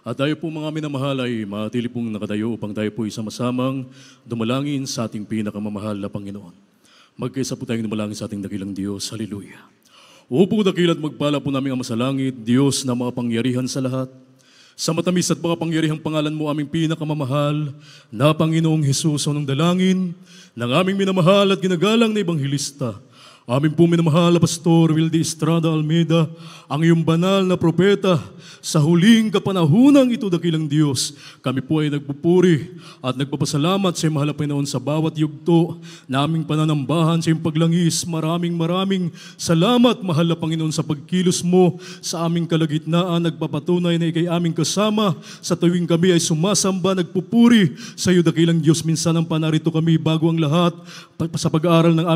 At tayo po mga minamahal ay matili pong nakatayo upang tayo po isama-samang dumalangin sa ating pinakamamahal na Panginoon. Magkaisa po tayong dumalangin sa ating dakilang Diyos. Hallelujah. Upo dakilat magpala po namin ang masalangit, Diyos na makapangyarihan sa lahat. Sa matamis at makapangyarihang pangalan mo aming pinakamamahal na Panginoong Hesus, ang dalangin ng aming minamahal at ginagalang na Ebanghelista. Aming po minamahal na Pastor Wildy Estrada Almeida, ang iyong banal na propeta, sa huling kapanahunang ito dakilang Diyos, kami po ay nagpupuri at nagpapasalamat sa iyong mahal na Panginoon sa bawat yugto na aming pananambahan sa iyong paglangis. Maraming salamat, mahal na Panginoon, sa pagkilos mo sa aming kalagitnaan. Nagpapatunay na ikay aming kasama sa tuwing kami ay sumasamba, nagpupuri sa iyo dakilang Diyos. Minsan ang panarito kami bago ang lahat sa pag-aaral ng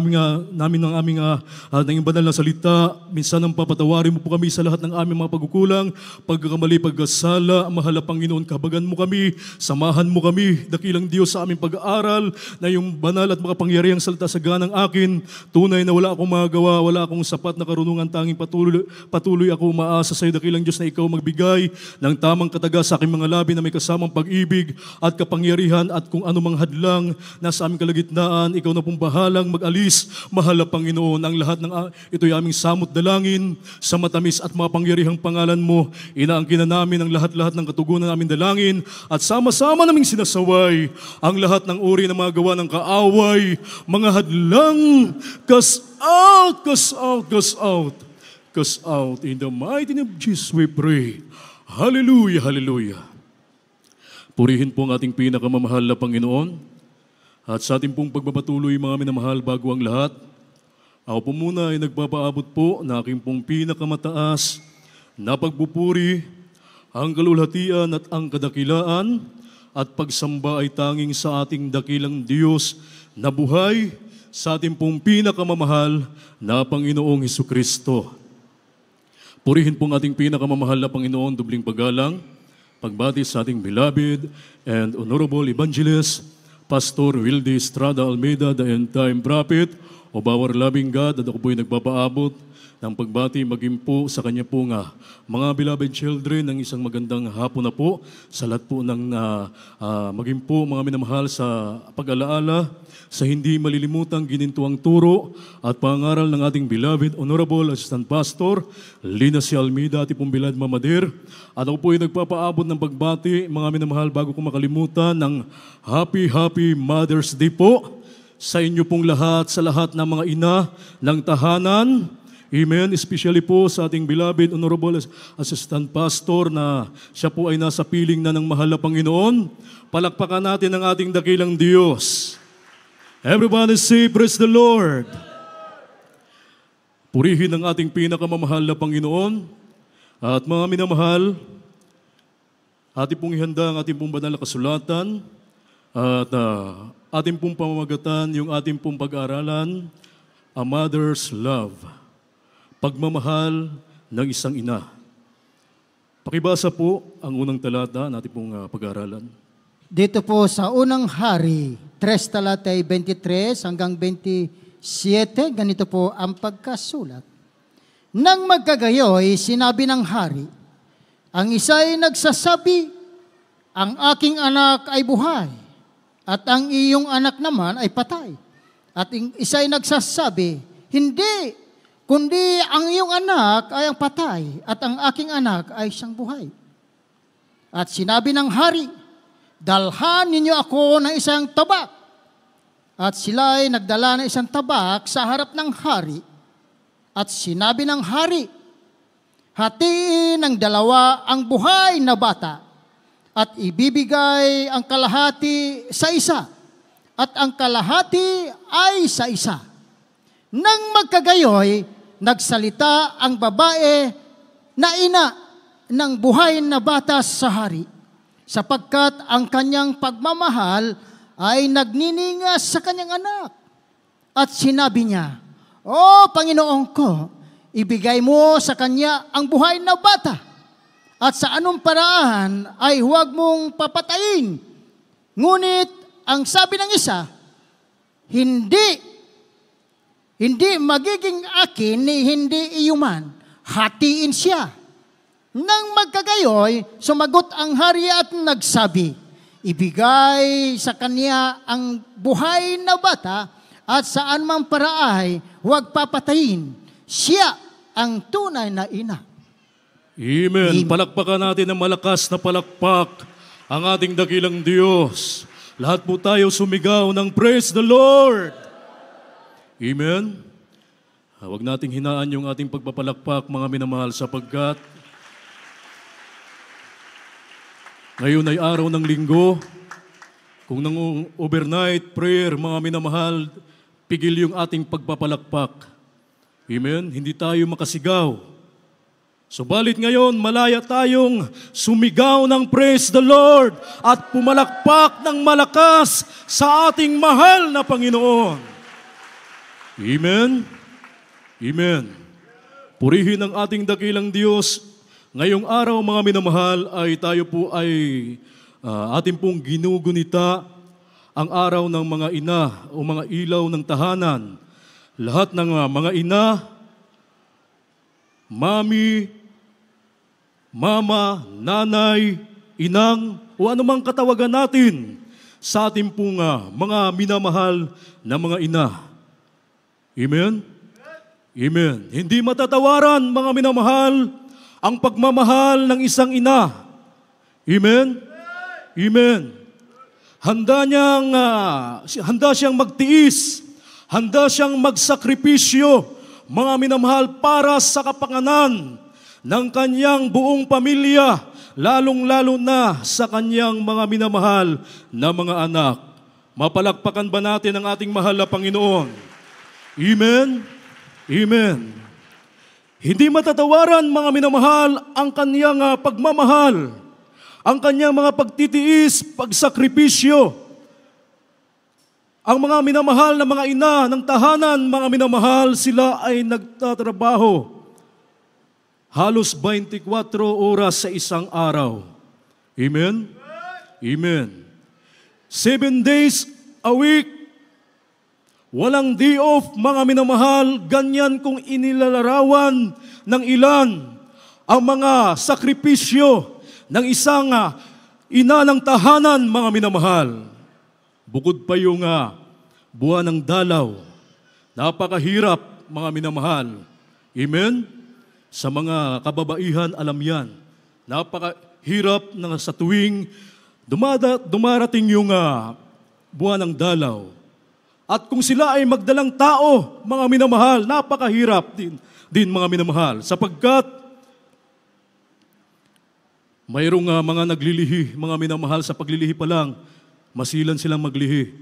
aming banal na salita. Minsan ang papatawarin mo po kami sa lahat ng aming mga pagkukulang, pagkakamali, pagkasala. Mahal na Panginoon, kabagan mo kami, samahan mo kami, dakilang Diyos, sa aming pag-aaral na yung banal at makapangyarihang salita sa ganang akin. Tunay na wala akong magawa, wala akong sapat na karunungan, tanging patuloy ako umaasa sa iyo dakilang Diyos na ikaw magbigay ng tamang kataga sa aking mga labi na may kasamang pag-ibig at kapangyarihan, at kung anumang hadlang nasa aming kalagitnaan, ikaw na pong bahalang mag-alis. Mahal na Panginoon, ang lahat ng ito'y aming samot dalangin sa matamis at mapangyarihang pangalan mo. Inaangkin na namin ang lahat-lahat ng katugunan namin dalangin at sama-sama naming sinasaway ang lahat ng uri ng mga gawa ng kaaway, mga hadlang. Cast out, cast out, cast out, cast out. In the mighty name of Jesus we pray. Hallelujah, hallelujah. Purihin po ang ating pinakamamahal na Panginoon. At sa ating pong pagpapatuloy mga minamahal, bago ang lahat, ako po muna ay nagpapaabot po na aking pong pinakamataas na pagpupuri, ang kalulhatian at ang kadakilaan at pagsamba ay tanging sa ating dakilang Diyos na buhay, sa ating pong pinakamamahal na Panginoong Hesukristo. Purihin po ang ating pinakamamahal na Panginoon, dubling paggalang, pagbati sa ating beloved and honorable evangelist, Pastor Wildy Estrada Almeida, the end-time prophet of our loving God, at ako po'y nagpapaabot ng pagbati maging po sa kanya po nga mga beloved children ng isang magandang hapon na po sa lahat po ng maging po mga minamahal sa pag-alaala sa hindi malilimutang ginintuang turo at pangaral ng ating beloved Honorable Assistant Pastor Lina C. Almeida at ipong beloved Mamadir. At ako po ay nagpapaabot ng pagbati mga minamahal bago ko makalimutan ng Happy Mother's Day po sa inyo pong lahat, sa lahat ng mga ina ng tahanan. Amen. Especially po sa ating beloved Honorable Assistant Pastor na siya po ay nasa piling na ng mahal na Panginoon. Palakpakan natin ang ating dakilang Diyos. Everybody say, praise the Lord. Purihin ang ating pinakamamahal na Panginoon. At mga minamahal, ating pong ihanda ang ating pong banal na kasulatan at ating pong pamamagatan yung ating pong pag-aaralan, A Mother's Love. Pagmamahal ng isang ina. Pakibasa po ang unang talata natin pong pag-aaralan. Dito po sa unang hari, 3 talatay 23 hanggang 27, ganito po ang pagkasulat. Nang magkagayoy, sinabi ng hari, ang isa'y nagsasabi, ang aking anak ay buhay, at ang iyong anak naman ay patay. At isa'y nagsasabi, hindi, kundi ang iyong anak ay ang patay at ang aking anak ay siyang buhay. At sinabi ng hari, dalhan ninyo ako ng isang tabak. At sila ay nagdala ng isang tabak sa harap ng hari. At sinabi ng hari, hatiin ng dalawa ang buhay na bata at ibibigay ang kalahati sa isa at ang kalahati ay sa isa. Nang magkagayoy, nagsalita ang babae na ina ng buhay na bata sa hari, sapagkat ang kanyang pagmamahal ay nagniningas sa kanyang anak. At sinabi niya, O Panginoon ko, ibigay mo sa kanya ang buhay na bata, at sa anong paraan ay huwag mong papatayin. Ngunit ang sabi ng isa, hindi magiging akin ni hindi iyuman. Hatiin siya. Nang magkagayoy, sumagot ang hari at nagsabi, ibigay sa kanya ang buhay na bata at saan mang paraay, huwag papatayin. Siya ang tunay na ina. Amen. Palakpakan natin ng malakas na palakpak ang ating dakilang Diyos. Lahat po tayo sumigaw ng praise the Lord. Amen. Huwag nating hinaan yung ating pagpapalakpak, mga minamahal, sapagkat ngayon ay araw ng linggo. Kung nang overnight prayer, mga minamahal, pigil yung ating pagpapalakpak. Amen? Hindi tayo makasigaw. Subalit ngayon, malaya tayong sumigaw ng praise the Lord at pumalakpak ng malakas sa ating mahal na Panginoon. Amen? Amen. Purihin ang ating dakilang Diyos. Ngayong araw, mga minamahal, ay tayo po ay ating pong ginugunita ang araw ng mga ina o mga ilaw ng tahanan. Lahat ng mga ina, mami, mama, nanay, inang, o anumang katawagan natin sa ating pong mga minamahal na mga ina. Amen? Amen. Hindi matatawaran, mga minamahal, ang pagmamahal ng isang ina. Amen? Amen. Handa siyang magtiis, handa siyang magsakripisyo, mga minamahal, para sa kapakanan ng kanyang buong pamilya, lalong-lalo na sa kanyang mga minamahal na mga anak. Mapalakpakan ba natin ang ating mahal na Panginoon? Amen? Amen. Hindi matatawaran, mga minamahal, ang kanyang pagmamahal, ang kanyang mga pagtitiis, pagsakripisyo. Ang mga minamahal na mga ina ng tahanan, mga minamahal, sila ay nagtatrabaho halos 24 oras sa isang araw. Amen? Amen. 7 days a week, walang day off, mga minamahal. Ganyan kung inilalarawan ng ilan ang mga sakripisyo ng isang ina ng tahanan, mga minamahal. Bukod pa yung buwan ng dalaw, napakahirap, mga minamahal. Amen? Sa mga kababaihan, alam yan. Napakahirap na sa tuwing dumarating yung buwan ng dalaw. At kung sila ay magdalang tao, mga minamahal, napakahirap din mga minamahal. Sapagkat mayroong mga naglilihi, mga minamahal, sa paglilihi pa lang, masilan silang maglihi.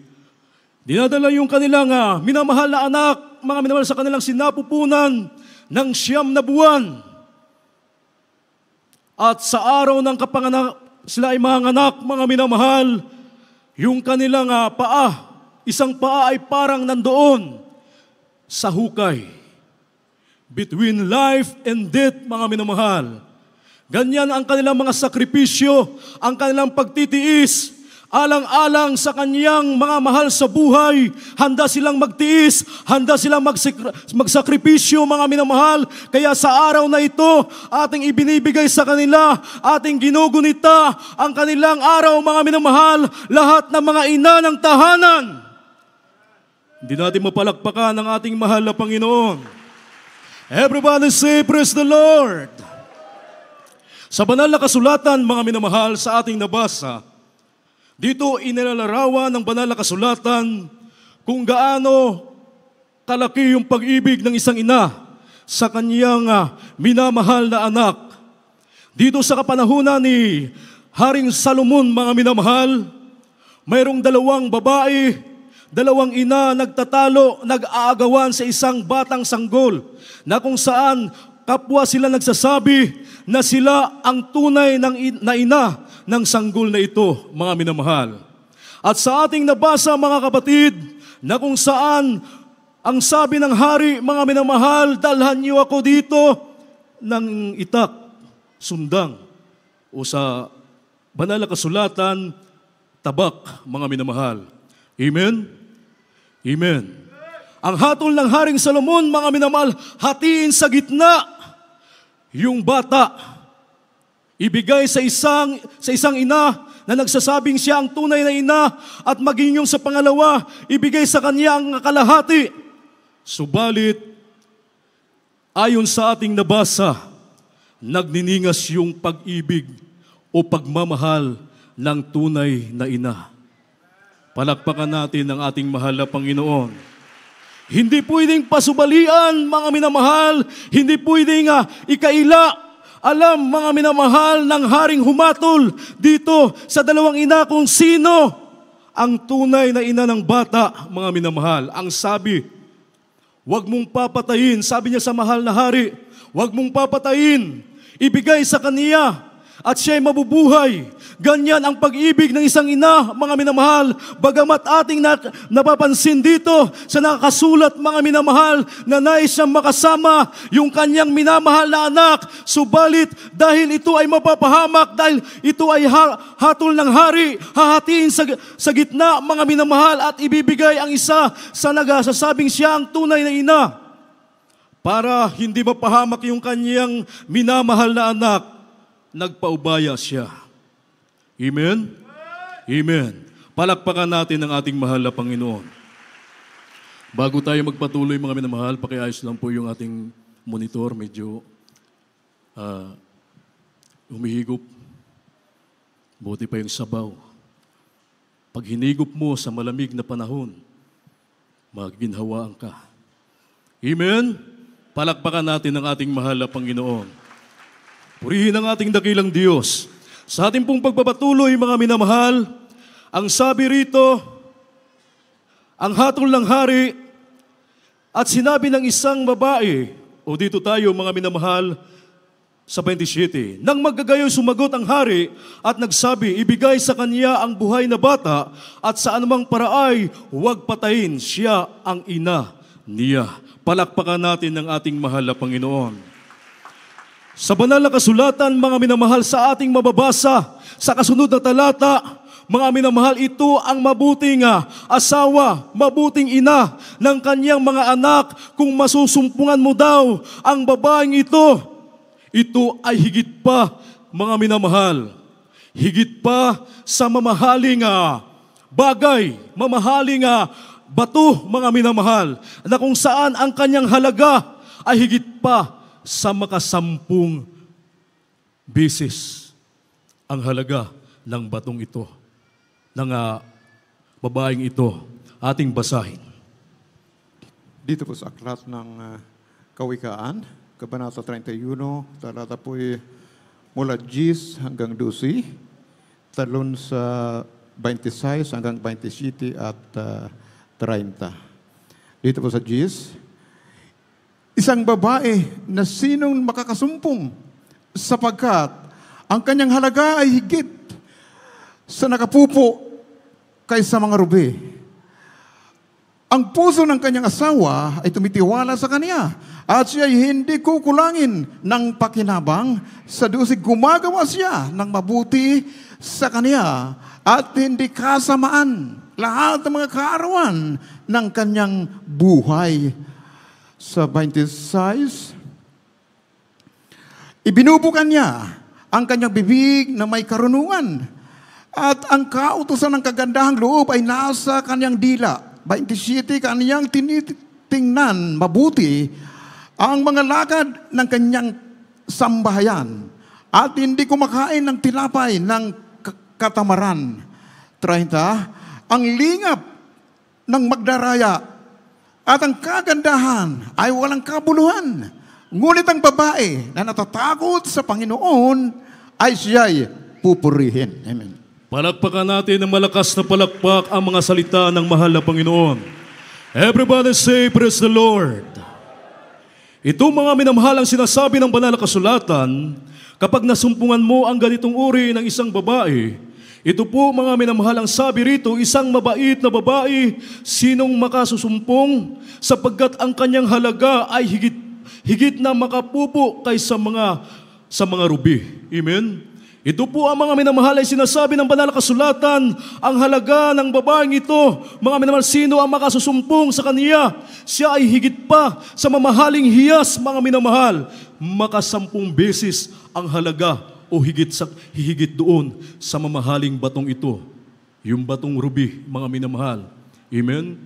Dinadala yung kanilang minamahal na anak, mga minamahal, sa kanilang sinapupunan ng 9 na buwan. At sa araw ng kapanganak, sila ay mga anak, mga minamahal, yung kanilang isang paa ay parang nandoon sa hukay. Between life and death, mga minamahal. Ganyan ang kanilang mga sakripisyo, ang kanilang pagtitiis, alang-alang sa kanyang mga mahal sa buhay. Handa silang magtiis, handa silang magsakripisyo, mga minamahal. Kaya sa araw na ito, ating ibinibigay sa kanila, ating ginugunita ang kanilang araw, mga minamahal, lahat ng mga ina ng tahanan. Hindi natin mapalakpakan ang ating mahal na Panginoon. Everybody say, praise the Lord. Sa banal na kasulatan, mga minamahal, sa ating nabasa, dito inilalarawan ng banal na kasulatan kung gaano kalaki yung pag-ibig ng isang ina sa kanyang minamahal na anak. Dito sa kapanahunan ni Haring Salomon, mga minamahal, mayroong 2 babae, 2 ina nagtatalo, nag-aagawan sa isang batang sanggol na kung saan kapwa sila nagsasabi na sila ang tunay na ina ng sanggol na ito, mga minamahal. At sa ating nabasa, mga kapatid, na kung saan ang sabi ng hari, mga minamahal, dalhan niyo ako dito ng itak, sundang, o sa banal na kasulatan, tabak, mga minamahal. Amen? Amen. Ang hatol ng Haring Salomon, mga minamahal, hatiin sa gitna yung bata Ibigay sa isang ina na nagsasabing siya ang tunay na ina at maging yung sa pangalawa, ibigay sa kanya ang kalahati. Subalit, ayon sa ating nabasa, nagniningas yung pag-ibig o pagmamahal ng tunay na ina. Palakpakan natin ang ating mahal na Panginoon. Hindi pwedeng pasubalian, mga minamahal. Hindi pwedeng ikaila. Alam, mga minamahal, ng haring humatol dito sa dalawang ina kung sino ang tunay na ina ng bata, mga minamahal. Ang sabi, huwag mong papatayin, sabi niya sa mahal na hari, huwag mong papatayin, ibigay sa kaniya at siya'y mabubuhay. Ganyan ang pag-ibig ng isang ina, mga minamahal. Bagamat ating napapansin dito sa nakakasulat, mga minamahal, na nais siyang makasama yung kanyang minamahal na anak. Subalit, dahil ito ay mapapahamak, dahil ito ay hatol ng hari, hahatiin sa gitna, mga minamahal, at ibibigay ang isa sa nagsasabing siya ang tunay na ina. Para hindi mapahamak yung kanyang minamahal na anak, nagpaubaya siya. Amen? Amen. Palakpakan natin ang ating mahal na Panginoon. Bago tayo magpatuloy, mga minamahal, pakiayos lang po yung ating monitor. Medyo humihigop. Buti pa yung sabaw. Pag hinigop mo sa malamig na panahon, maginhawaan ka. Amen? Palakpakan natin ang ating mahal na Panginoon. Purihin ang ating dakilang Diyos. Sa ating pong pagpapatuloy, mga minamahal, ang sabi rito, ang hatol ng hari at sinabi ng isang babae, o dito tayo mga minamahal, sa 27, nang magagayon sumagot ang hari at nagsabi, ibigay sa kanya ang buhay na bata at sa anumang paraay, huwag patayin, siya ang ina niya. Palakpakan natin ang ating mahal na Panginoon. Sa banal na kasulatan, mga minamahal, sa ating mababasa, sa kasunod na talata, mga minamahal, ito ang mabuting asawa, mabuting ina ng kanyang mga anak. Kung masusumpungan mo daw ang babaeng ito ay higit pa, mga minamahal, higit pa sa mamahaling bagay, mamahaling bato, mga minamahal, na kung saan ang kanyang halaga ay higit pa sa makasampung beses ang halaga ng batong ito, ng babaeng ito. Ating basahin. Dito po sa aklat ng Kawikaan, Kabanata 31, talata po'y mula 10 hanggang 12, talon sa 26 hanggang 27 at 30. Dito po sa 10, isang babae na sinong makakasumpong sapagkat ang kanyang halaga ay higit sa nakapupo kaysa mga rubi. Ang puso ng kanyang asawa ay tumitiwala sa kanya at siya ay hindi kukulangin ng pakinabang sa dusig gumagawa siya ng mabuti sa kanya at hindi kasamaan lahat ng mga kaarawan ng kanyang buhay. Sa 26, ibinubukan niya ang kanyang bibig na may karunungan at ang kautusan ng kagandahang loob ay nasa kanyang dila. 27, kanyang tinitingnan mabuti ang mga lakad ng kanyang sambahayan at hindi kumakain ng tilapay ng katamaran. 30, ang lingap ng magdaraya at ang kagandahan ay walang kabuluhan. Ngunit ang babae na natatakot sa Panginoon ay siya'y pupurihin. Amen. Palakpakan natin ng malakas na palakpak ang mga salita ng mahal na Panginoon. Everybody say, praise the Lord. Ito mga minamahal ang sinasabi ng banal na kasulatan, kapag nasumpungan mo ang ganitong uri ng isang babae, ito po mga minamahal ang sabi rito, isang mabait na babae, sinong makasusumpong sapagkat ang kanyang halaga ay higit na makapupo kaysa sa mga rubi. Amen? Ito po ang mga minamahal ay sinasabi ng banal na kasulatan, ang halaga ng babaeng ito, mga minamahal, sino ang makasusumpong sa kaniya? Siya ay higit pa sa mamahaling hiyas, mga minamahal, makasampung beses ang halaga o higit doon sa mamahaling batong ito, yung batong ruby, mga minamahal. Amen?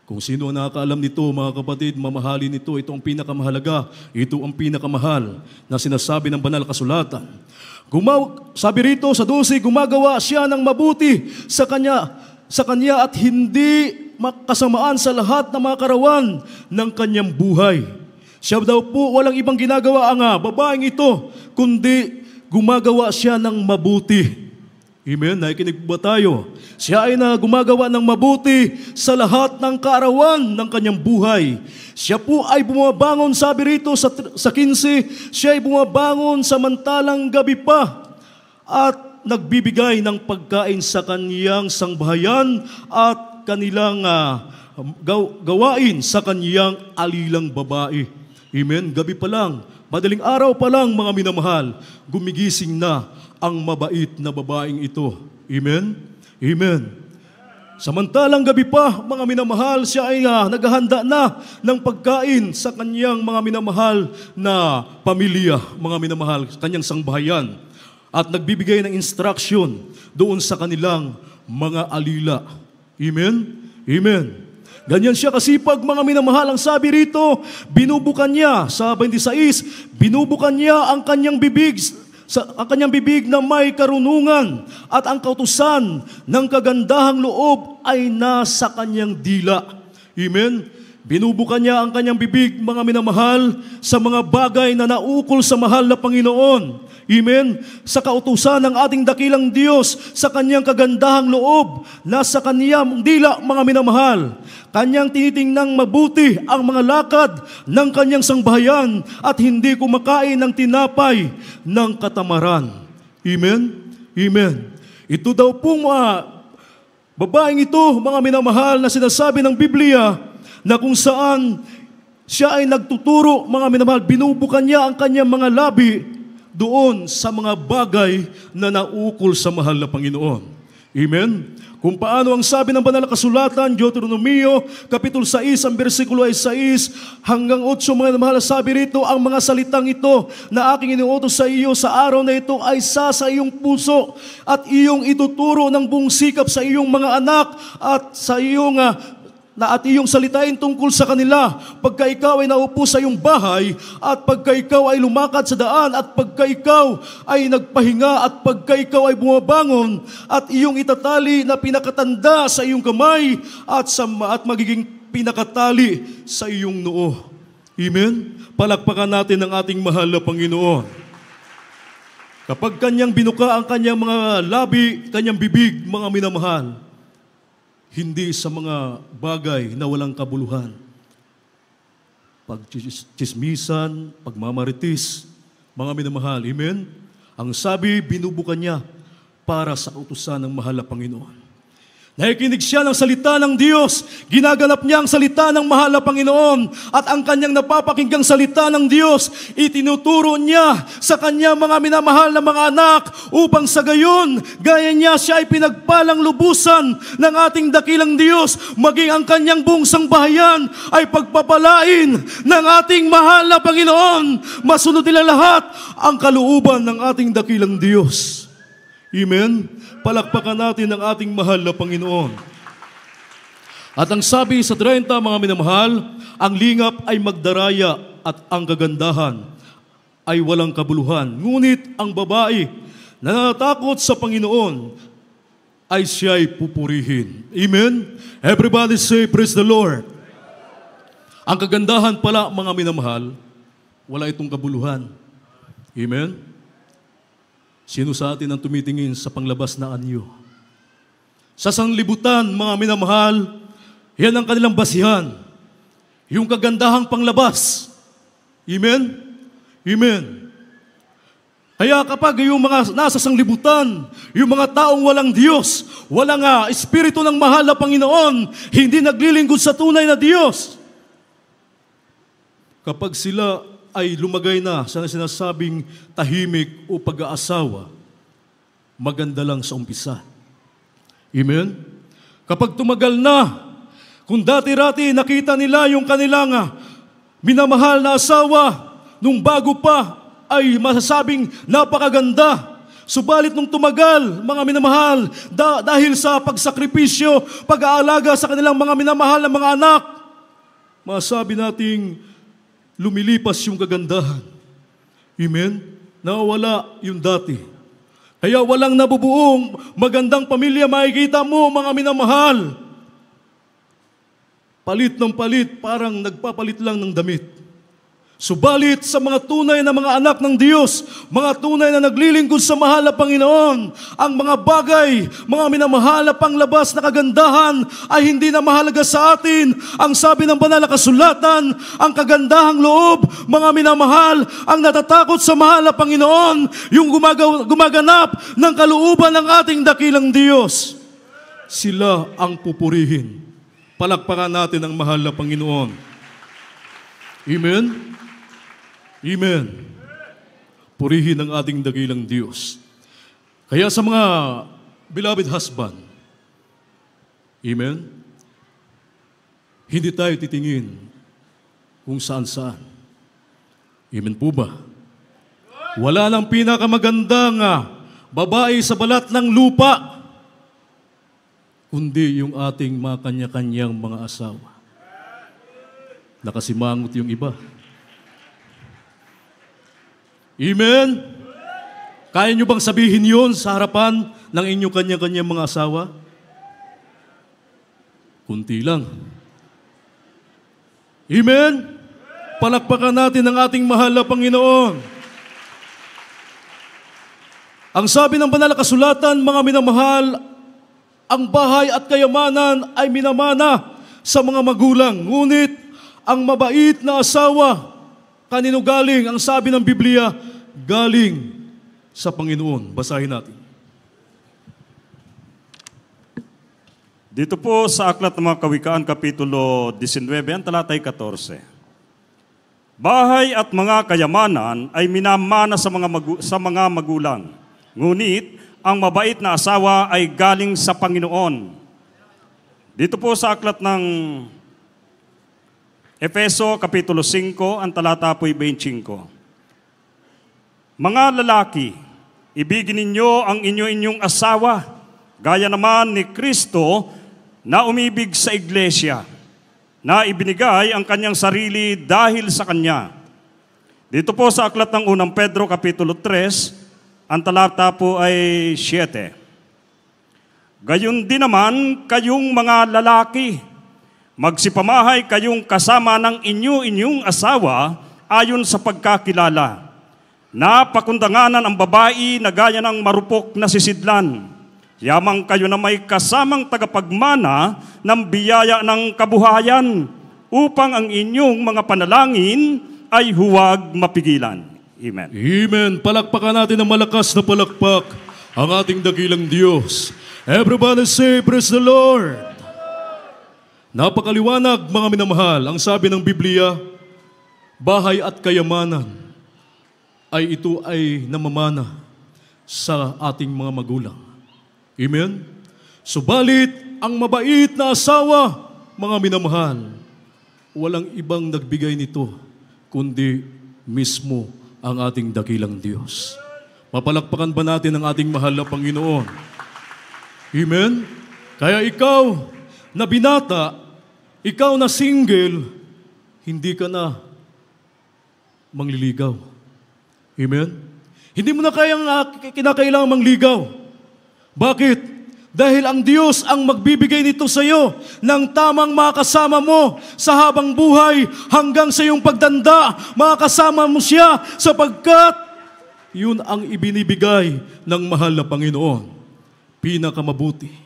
Kung sino ang nakakaalam nito, mga kapatid, mamahalin ito, ito ang pinakamahalaga, ito ang pinakamahal na sinasabi ng banal kasulatan. Sabi rito sa 12, gumagawa siya ng mabuti sa kanya at hindi makasamaan sa lahat ng mga karawan ng kanyang buhay. Siya daw po walang ibang ginagawa ang babaeng ito, kundi gumagawa siya ng mabuti. Amen? Nakikinig ba tayo? Siya ay gumagawa ng mabuti sa lahat ng kaarawan ng kanyang buhay. Siya po ay bumabangon, sabi rito sa 15, siya ay bumabangon samantalang gabi pa at nagbibigay ng pagkain sa kaniyang sangbahayan at kanilang gawain sa kaniyang alilang babae. Amen? Gabi pa lang, madaling araw pa lang, mga minamahal, gumigising na ang mabait na babaeng ito. Amen? Amen. Samantalang gabi pa, mga minamahal, siya ay naghahanda na ng pagkain sa kanyang mga minamahal na pamilya, mga minamahal, kanyang sangbahayan. At nagbibigay ng instruction doon sa kanilang mga alila. Amen? Amen. Ganyan siya kasipag, mga minamahal. Ang sabi rito, binubukan niya, sa 26, binubukan niya ang kanyang bibig na may karunungan at ang kautusan ng kagandahang loob ay nasa kanyang dila. Amen? Binubukan niya ang kanyang bibig, mga minamahal, sa mga bagay na naukol sa mahal na Panginoon. Amen? Sa kautusan ng ating dakilang Diyos, sa kanyang kagandahang loob, nasa kanyang dila, mga minamahal. Kanyang tinitingnang mabuti ang mga lakad ng kanyang sangbahayan at hindi kumakain ng tinapay ng katamaran. Amen? Amen. Ito daw pong babaeng ito, mga minamahal, na sinasabi ng Biblia na kung saan siya ay nagtuturo, mga minamahal, binubukan niya ang kanyang mga labi doon sa mga bagay na naukol sa mahal na Panginoon. Amen? Kung paano ang sabi ng banal na kasulatan, Deuteronomio, Kapitulo 6, ang versikulo ay 6 hanggang 8, mga mahal, sabi rito, ang mga salitang ito na aking inuutos sa iyo sa araw na ito ay sa iyong puso at iyong ituturo ng buong sikap sa iyong mga anak at sa iyong salitain tungkol sa kanila pagka ikaw ay naupo sa iyong bahay at pagka ikaw ay lumakad sa daan at pagka ikaw ay nagpahinga at pagka ikaw ay bumabangon at iyong itatali na pinakatanda sa iyong kamay at magiging pinakatali sa iyong noo. Amen? Palakpakan natin ang ating mahal na Panginoon. Kapag kanyang binuka ang kanyang mga labi, kanyang bibig, mga minamahal, hindi sa mga bagay na walang kabuluhan. Pagchismisan, pagmamaritis, mga minamahal, amen? Ang sabi, binubukan niya para sa utusan ng mahal na Panginoon. Nakikinig siya ng salita ng Diyos, ginaganap niya ang salita ng mahal na Panginoon at ang kanyang napapakinggang salita ng Diyos, itinuturo niya sa kanyang mga minamahal na mga anak upang sa gayon, gaya niya siya ay pinagpalang lubusan ng ating dakilang Diyos, maging ang kanyang buong sangbahayan ay pagpapalain ng ating mahal na Panginoon. Masunod nila lahat ang kalooban ng ating dakilang Diyos. Amen? Palakpakan natin ang ating mahal na Panginoon. At ang sabi sa 30, mga minamahal, ang lingap ay magdaraya at ang kagandahan ay walang kabuluhan. Ngunit ang babae na natatakot sa Panginoon ay siya'y pupurihin. Amen? Everybody say, praise the Lord. Ang kagandahan pala, mga minamahal, wala itong kabuluhan. Amen? Sino sa atin ang tumitingin sa panglabas na anyo? Sa sanglibutan, mga minamahal, yan ang kanilang basihan. Yung kagandahang panglabas. Amen? Amen. Kaya kapag yung mga nasa sanglibutan, yung mga taong walang Diyos, walang espiritu ng mahal na Panginoon, hindi naglilingkod sa tunay na Diyos. Kapag sila ay lumagay na sa sinasabing tahimik o pag-aasawa, maganda lang sa umpisa. Amen? Kapag tumagal na, kung dati-rati nakita nila yung kanilang minamahal na asawa, nung bago pa ay masasabing napakaganda. Subalit nung tumagal, mga minamahal, dahil sa pagsakripisyo, pag-aalaga sa kanilang mga minamahal na mga anak, masabi nating lumilipas yung kagandahan. Amen? Nawala yung dati. Kaya walang nabubuong magandang pamilya makikita mo, mga minamahal. Palit ng palit, parang nagpapalit lang ng damit. Subalit sa mga tunay na mga anak ng Diyos, mga tunay na naglilingkod sa mahal na Panginoon, ang mga bagay, mga minamahal na panglabas na kagandahan ay hindi na mahalaga sa atin. Ang sabi ng banal na kasulatan, ang kagandahang loob, mga minamahal, ang natatakot sa mahal na Panginoon, yung gumaganap ng kalooban ng ating dakilang Diyos. Sila ang pupurihin. Palakpakan natin ang mahal na Panginoon. Amen? Amen. Purihin ang ating dakilang Diyos. Kaya sa mga beloved husband, amen, hindi tayo titingin kung saan-saan. Amen po ba? Wala nang pinakamagandang babae sa balat ng lupa, kundi yung ating mga kanya-kanyang mga asawa. Nakasimangot yung iba. Amen? Kaya nyo bang sabihin yun sa harapan ng inyong kanya-kanyang mga asawa? Kunti lang. Amen? Palakpakan natin ang ating mahal na Panginoon. Ang sabi ng banal na kasulatan, mga minamahal, ang bahay at kayamanan ay minamana sa mga magulang. Ngunit ang mabait na asawa, kanino galing? Ang sabi ng Biblia, galing sa Panginoon. Basahin natin. Dito po sa Aklat ng mga Kawikaan, Kapitulo 19, ang talatay 14. Bahay at mga kayamanan ay minamana sa mga magulang. Ngunit, ang mabait na asawa ay galing sa Panginoon. Dito po sa Aklat ng Efeso, Kapitulo 5, ang talata po'y 25. Mga lalaki, ibigin ninyo ang inyong asawa, gaya naman ni Kristo na umibig sa iglesia, na ibinigay ang kanyang sarili dahil sa kanya. Dito po sa Aklat ng 1 Pedro, Kapitulo 3, ang talata po ay 7. Gayon din naman kayong mga lalaki, magsipamahay kayong kasama ng inyong asawa ayon sa pagkakilala. Napakundanganan ang babae na gaya ng marupok na sisidlan. Yamang kayo na may kasamang tagapagmana ng biyaya ng kabuhayan upang ang inyong mga panalangin ay huwag mapigilan. Amen. Amen. Palakpakan natin ng malakas na palakpak ang ating dakilang Diyos. Everybody say, praise the Lord. Napakaliwanag, mga minamahal, ang sabi ng Biblia, bahay at kayamanan ito ay namamana sa ating mga magulang. Amen? Subalit, ang mabait na asawa, mga minamahal, walang ibang nagbigay nito, kundi mismo ang ating dakilang Diyos. Papalakpakan ba natin ang ating mahal na Panginoon? Amen? Kaya ikaw na binata, ikaw na single, hindi ka na mangliligaw. Amen? Hindi mo na kinakailangan mangligaw. Bakit? Dahil ang Diyos ang magbibigay nito sa iyo ng tamang makasama mo sa habang buhay hanggang sa iyong pagtanda. Makakasama mo siya sapagkat yun ang ibinibigay ng mahal na Panginoon. Pinakamabuti.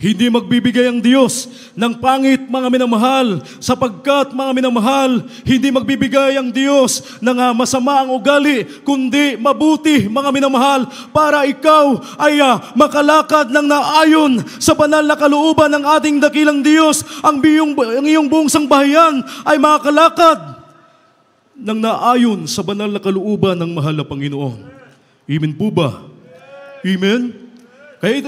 Hindi magbibigay ang Diyos ng pangit, mga minamahal, sapagkat, mga minamahal, hindi magbibigay ang Diyos ng masama ang ugali, kundi mabuti, mga minamahal, para ikaw ay makalakad ng naayon sa banal na kalooban ng ating dakilang Diyos. Ang iyong buong sangbahayan ay makakalakad ng naayon sa banal na kalooban ng mahal na Panginoon. Amen po ba? Amen? Kaya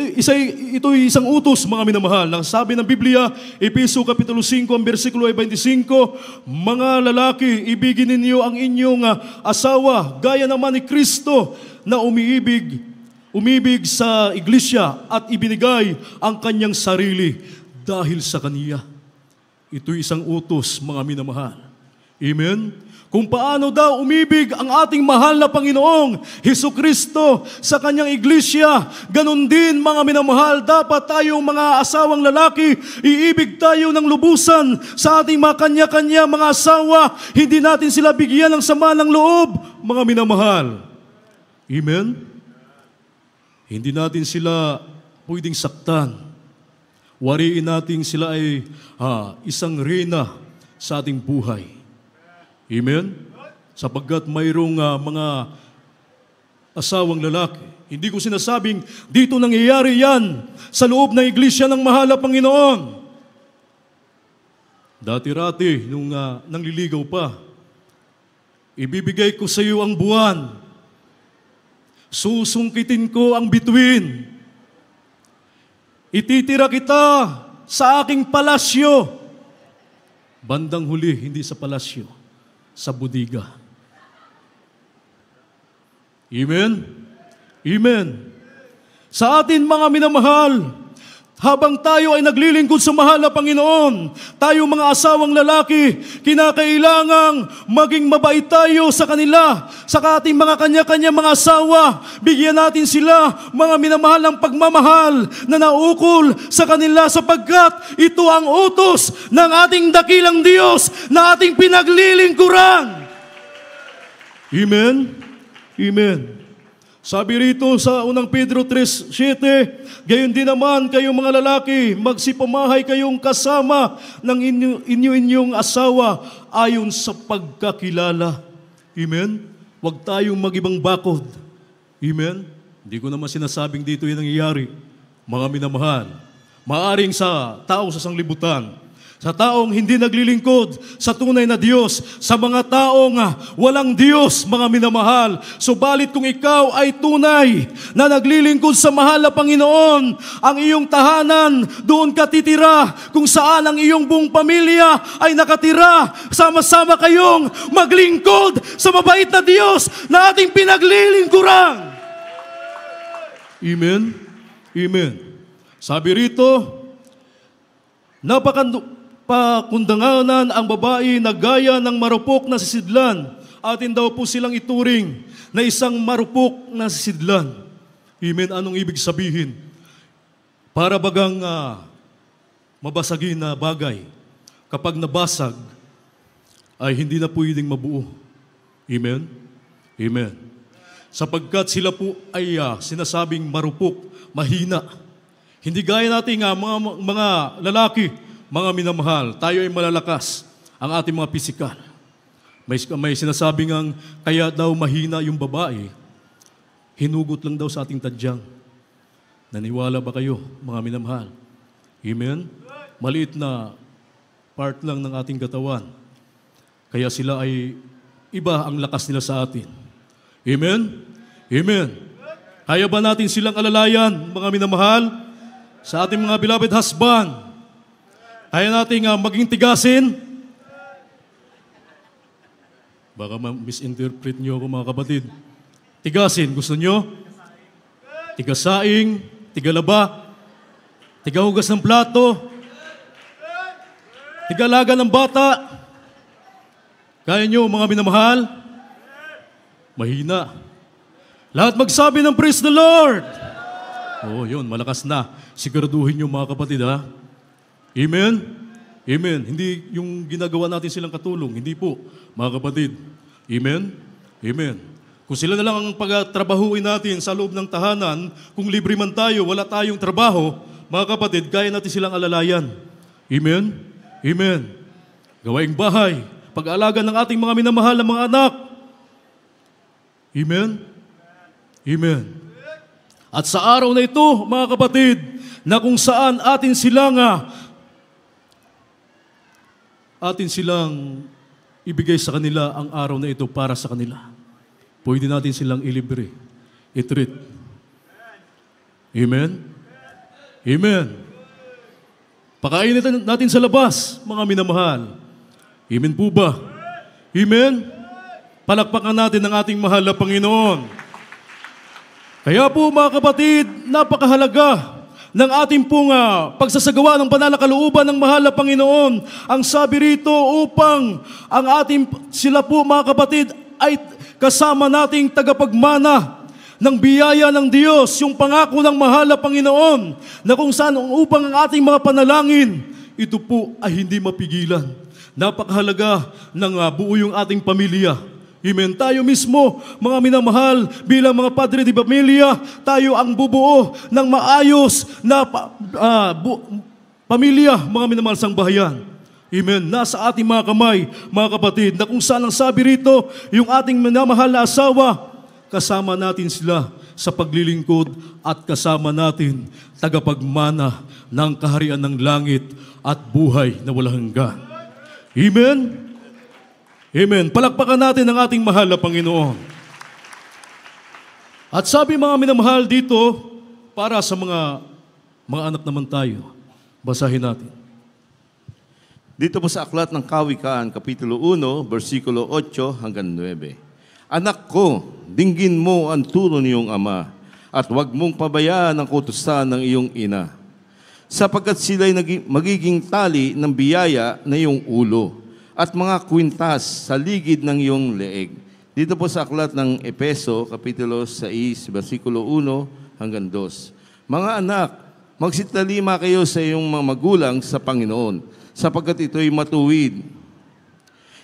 ito'y isang utos, mga minamahal. Ang sabi ng Biblia, Epeso Kapitulo 5, ang versikulo ay 25, mga lalaki, ibigin ninyo ang inyong asawa, gaya naman ni Kristo na umibig sa iglesia at ibinigay ang kanyang sarili dahil sa kaniya. Ito'y isang utos, mga minamahal. Amen? Kung paano daw umibig ang ating mahal na Panginoong Hesukristo sa kanyang iglesia, ganun din mga minamahal, dapat tayong mga asawang lalaki, iibig tayo ng lubusan sa ating mga kanya-kanya mga asawa. Hindi natin sila bigyan ng sama ng loob, mga minamahal. Amen? Hindi natin sila pwedeng saktan. Wariin natin sila ay isang reyna sa ating buhay. Amen? Sapagkat mayroong mga asawang lalaki. Hindi ko sinasabing dito nangyayari yan sa loob ng iglesia ng mahal na Panginoon. Dati-rati, nung nangliligaw pa, ibibigay ko sa iyo ang buwan. Susungkitin ko ang bituin. Ititira kita sa aking palasyo. Bandang huli, hindi sa palasyo, sa budiga. Amen? Amen. Sa atin mga minamahal, habang tayo ay naglilingkod sa mahal na Panginoon, tayo mga asawang lalaki, kinakailangang maging mabait tayo sa kanila, sa ating mga kanya-kanya mga asawa. Bigyan natin sila, mga minamahal, ng pagmamahal na naukol sa kanila, sapagkat ito ang utos ng ating dakilang Diyos na ating pinaglilingkuran. Amen? Amen. Sabi rito sa unang Pedro 3:7, gayon din naman kayong mga lalaki, magsipamahay kayong kasama ng inyong asawa ayon sa pagkakilala. Amen? Huwag tayong magibang bakod. Amen? Hindi ko naman sinasabing dito yung nangyayari. Mga minamahal, maaring sa tao sa sanglibutan, sa taong hindi naglilingkod sa tunay na Diyos, sa mga taong walang Diyos, mga minamahal. Subalit kung ikaw ay tunay na naglilingkod sa mahal na Panginoon, ang iyong tahanan, doon ka titira, kung saan ang iyong buong pamilya ay nakatira. Sama-sama kayong maglingkod sa mabait na Diyos na ating pinaglilingkuran. Amen? Amen. Sabi rito, pakundanganan ang babae na gaya ng marupok na sisidlan. Atin daw po silang ituring na isang marupok na sisidlan. Amen. Anong ibig sabihin? Para bagang mabasagin na bagay. Kapag nabasag, ay hindi na pwedeng mabuo. Amen. Amen. Sapagkat sila po ay sinasabing marupok, mahina. Hindi gaya natin mga lalaki, mga minamahal, tayo ay malalakas ang ating mga pisikal. May sinasabing kaya daw mahina yung babae, hinugot lang daw sa ating tadyang. Naniwala ba kayo, mga minamahal? Amen? Maliit na part lang ng ating katawan. Kaya sila ay iba ang lakas nila sa atin. Amen? Amen. Kaya ba natin silang alalayan, mga minamahal, sa ating mga beloved husband? Kaya natin maging tigasin. Baka misinterpret nyo ako, mga kapatid. Tigasin, gusto nyo? Tigasaing, tigalaba, tigahugas ng plato, tigalaga ng bata. Kaya nyo, mga minamahal? Mahina. Lahat magsabi ng praise the Lord. Oh, yun, malakas na. Siguraduhin nyo, mga kapatid, ha? Amen? Amen. Hindi yung ginagawa natin silang katulong. Hindi po, mga kapatid. Amen? Amen. Kung sila na lang ang pagtrabahuin natin sa loob ng tahanan, kung libre man tayo, wala tayong trabaho, mga kapatid, kaya natin silang alalayan. Amen? Amen. Gawaing bahay, pag-aalaga ng ating mga minamahal na mga anak. Amen? Amen. At sa araw na ito, mga kapatid, na kung saan atin silang ibigay sa kanila ang araw na ito para sa kanila. Pwede natin silang ilibre, i-treat. Amen? Amen. Pakainin natin sa labas, mga minamahal. Amen po ba? Amen? Palakpakan natin ang ating mahal na Panginoon. Kaya po mga kapatid, napakahalaga ng ating pong pagsasagawa ng banal na kalooban ng mahal na Panginoon. Ang sabi rito upang sila po mga kapatid ay kasama nating tagapagmana ng biyaya ng Diyos, yung pangako ng mahal na Panginoon, na kung saan upang ang ating mga panalangin, ito po ay hindi mapigilan. Napakahalaga ng buo yung ating pamilya. Amen. Tayo mismo, mga minamahal, bilang mga padre de pamilya, tayo ang bubuo ng maayos na pamilya, mga minamahal sang bahayan. Amen. Nasa ating mga kamay, mga kapatid, na kung saan ang sabi rito, yung ating minamahal na asawa, kasama natin sila sa paglilingkod at kasama natin tagapagmana ng kaharian ng langit at buhay na walang hanggan. Amen? Amen. Palakpakan natin ang ating mahal na Panginoon. At sabi mga minamahal dito, para sa mga anak naman tayo, basahin natin. Dito po sa Aklat ng Kawikaan, Kapitulo 1, versikulo 8 hanggang 9. Anak ko, dinggin mo ang turo niyong ama, at huwag mong pabayaan ang kautusan ng iyong ina, sapagkat sila'y magiging tali ng biyaya na iyong ulo, at mga kwintas sa ligid ng iyong leeg. Dito po sa Aklat ng Epeso, Kapitulo 6, versikulo 1 hanggang 2. Mga anak, magsitalima kayo sa iyong mga magulang sa Panginoon, sapagkat ito'y matuwid.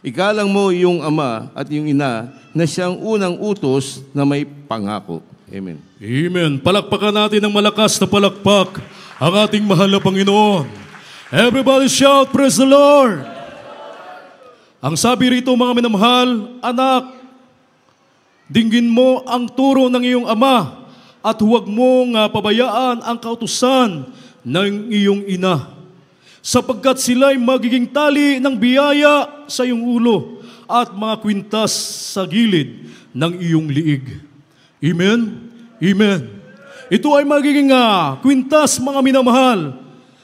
Igalang mo iyong ama at iyong ina na siyang unang utos na may pangako. Amen. Amen. Palakpakan natin ng malakas na palakpak ang ating mahal na Panginoon. Everybody shout, praise the Lord! Ang sabi rito mga minamahal, anak, dinggin mo ang turo ng iyong ama at huwag mong pabayaan ang kautusan ng iyong ina, sapagkat sila'y magiging tali ng biyaya sa iyong ulo at mga kwintas sa gilid ng iyong liig. Amen? Amen. Ito ay magiging kwintas, mga minamahal,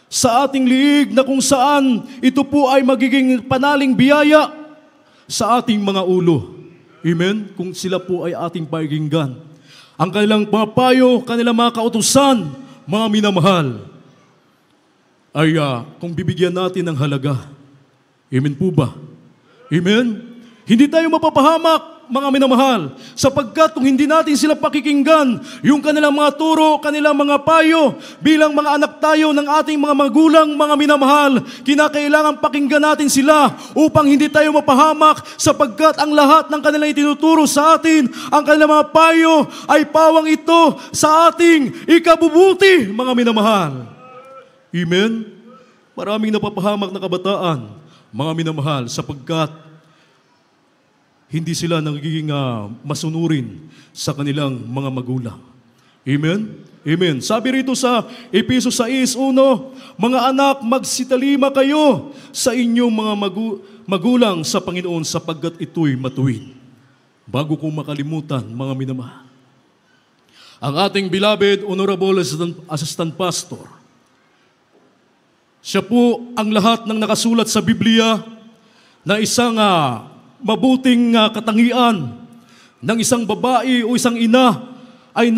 sa ating liig na kung saan ito po ay magiging panaling biyaya sa ating mga ulo. Amen? Kung sila po ay ating pakikinggan. Ang kanilang mga payo, kanilang mga kautusan, mga minamahal, ay kung bibigyan natin ng halaga. Amen po ba? Amen? Hindi tayo mapapahamak, mga minamahal, sapagkat kung hindi natin sila pakikinggan, yung kanilang mga turo, kanilang mga payo, bilang mga anak tayo ng ating mga magulang, mga minamahal, kinakailangan pakinggan natin sila upang hindi tayo mapahamak, sapagkat ang lahat ng kanilang itinuturo sa atin, ang kanilang mga payo, ay pawang ito sa ating ikabubuti, mga minamahal. Amen? Maraming napapahamak na kabataan, mga minamahal, sapagkat hindi sila nagiging masunurin sa kanilang mga magulang. Amen? Amen. Sabi rito sa Efeso 6:1, mga anak, magsitalima kayo sa inyong mga magulang sa Panginoon sapagkat ito'y matuwid. Bago kong makalimutan, mga minamahal, ang ating beloved Honorable Assistant Pastor, siya po ang lahat ng nakasulat sa Biblia na isang mabuting katangian ng isang babae o isang ina ay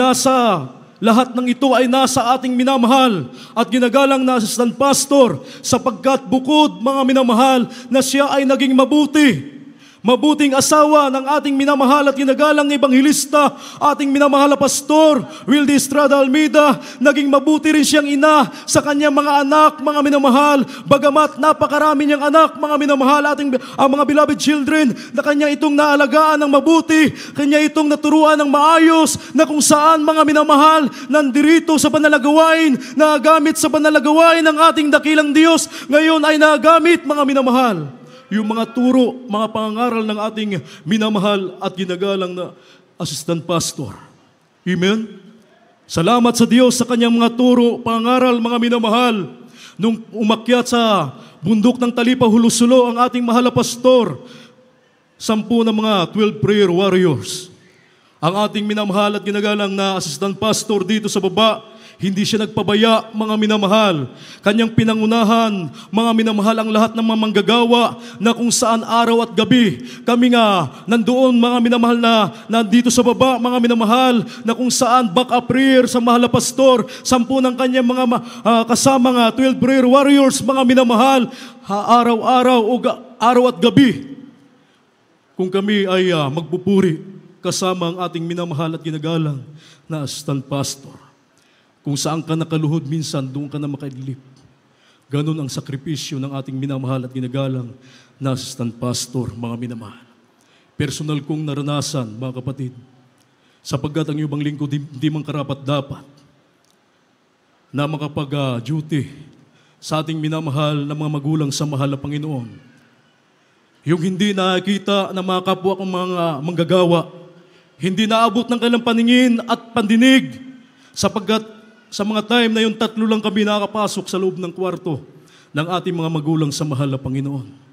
lahat ng ito ay nasa ating minamahal at ginagalang na assistant pastor, sapagkat bukod, mga minamahal, na siya ay naging mabuting asawa ng ating minamahal at ginagalang ebanghilista, ating minamahal na pastor, Wildy Estrada Almeida, naging mabuti rin siyang ina sa kanyang mga anak, mga minamahal, bagamat napakarami niyang anak, mga minamahal, ang mga beloved children, na kanya itong naalagaan ng mabuti, kanya itong naturuan ng maayos, na kung saan, mga minamahal, nandirito sa banalagawain, nagamit sa banalagawain ng ating dakilang Diyos, ngayon ay nagamit, mga minamahal, yung mga turo, mga pangangaral ng ating minamahal at ginagalang na assistant pastor. Amen? Salamat sa Diyos sa kanyang mga turo, pangangaral, mga minamahal. Nung umakyat sa bundok ng Talipa, Hulusulo, ang ating mahal na pastor, 10 na mga 12 prayer warriors. Ang ating minamahal at ginagalang na assistant pastor dito sa baba, Hindi siya nagpabaya, mga minamahal. Kanyang pinangunahan, mga minamahal, ang lahat ng mga manggagawa na kung saan araw at gabi. Kami nga, nandoon mga minamahal na nandito sa baba, mga minamahal, na kung saan back-up prayer sa mahal na pastor, 10 ng kanyang mga kasama nga, 12 prayer warriors, mga minamahal, araw-araw o araw at gabi. Kung kami ay magpupuri kasama ang ating minamahal at ginagalang na assistant pastor. Kung saan ka nakaluhod minsan, doon ka na makaidlip. Ganon ang sakripisyo ng ating minamahal at ginagalang na assistant pastor, mga minamahal. Personal kong naranasan, mga kapatid, sapagkat ang ibang lingkod hindi man karapat dapat na makapag-duty sa ating minamahal na mga magulang sa mahal na Panginoon. Yung hindi nakikita ng mga kapwa kong mga manggagawa, hindi naabot ng kanilang paningin at pandinig, sapagkat sa mga time na yun, 3 lang kami nakapasok sa loob ng kwarto ng ating mga magulang sa mahal na Panginoon.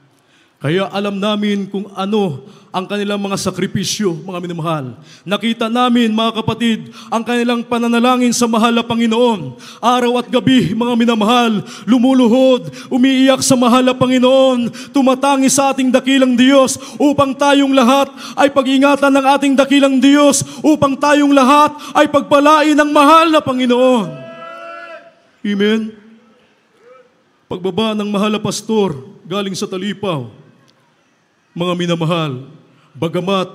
Kaya alam namin kung ano ang kanilang mga sakripisyo, mga minamahal. Nakita namin, mga kapatid, ang kanilang pananalangin sa mahal na Panginoon. Araw at gabi, mga minamahal, lumuluhod, umiiyak sa mahal na Panginoon, tumatangi sa ating dakilang Diyos upang tayong lahat ay pag-ingatan ng ating dakilang Diyos, upang tayong lahat ay pagpalain ng mahal na Panginoon. Amen? Pagbaba ng mahal na pastor galing sa Talipaw, mga minamahal, bagamat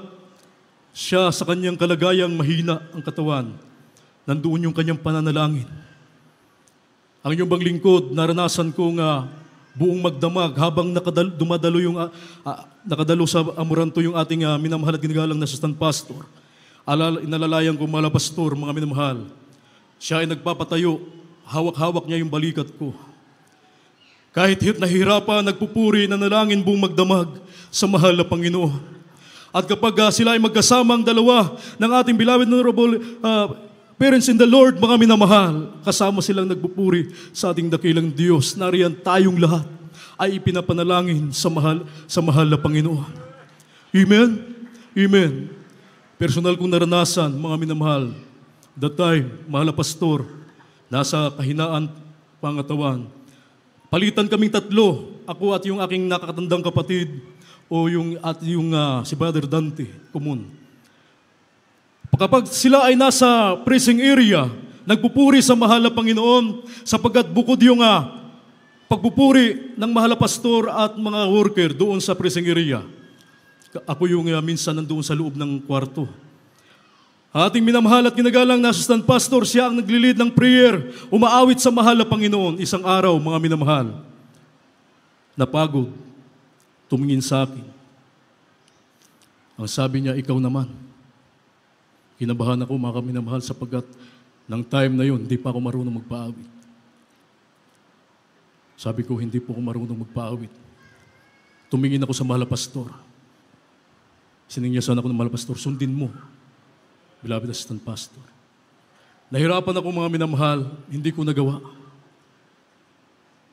siya sa kanyang kalagayang mahina ang katawan, nandoon yung kanyang pananalangin. Ang inyong bang lingkod, naranasan kong buong magdamag habang nakadalo sa Amoranto yung ating minamahal at ginagalang na assistant pastor. Inalalayan ko mga pastor, mga minamahal. Siya ay nagpapatayo, hawak-hawak niya yung balikat ko. Kahit nahihirapan, nagpupuri, nanalangin buong magdamag sa mahal na Panginoon. At kapag sila ay magkasamang dalawa ng ating beloved honorable parents in the Lord, mga minamahal, kasama silang nagpupuri sa ating dakilang Diyos. Nariyan tayong lahat ay ipinapanalangin sa mahal na Panginoon. Amen? Amen. Personal kong naranasan, mga minamahal, that time, mahal na pastor, nasa kahinaan pangatawan. Palitan kaming 3, ako at yung aking nakakatandang kapatid o yung si Brother Dante, Kumun. Kapag sila ay nasa pressing area, nagpupuri sa mahal na Panginoon, sapagkat bukod yung pagpupuri ng mahal na pastor at mga worker doon sa pressing area. Ako yung minsan nandoon sa loob ng kwarto. Ating minamahal at ginagalang na assistant pastor, siya ang naglilid ng prayer, umaawit sa mahal na Panginoon. Isang araw, mga minamahal, napagod, tumingin sa akin. Ang sabi niya, ikaw naman. Kinabahan ako, mga minamahal, sapagkat ng time na yun, hindi pa ako marunong magpaawit. Sabi ko, hindi po ako marunong magpaawit. Tumingin ako sa mahal na pastor. Siningyasan ako ng mahal na pastor, sundin mo. Beloved assistant pastor. Nahirapan ako, mga minamahal, hindi ko nagawa.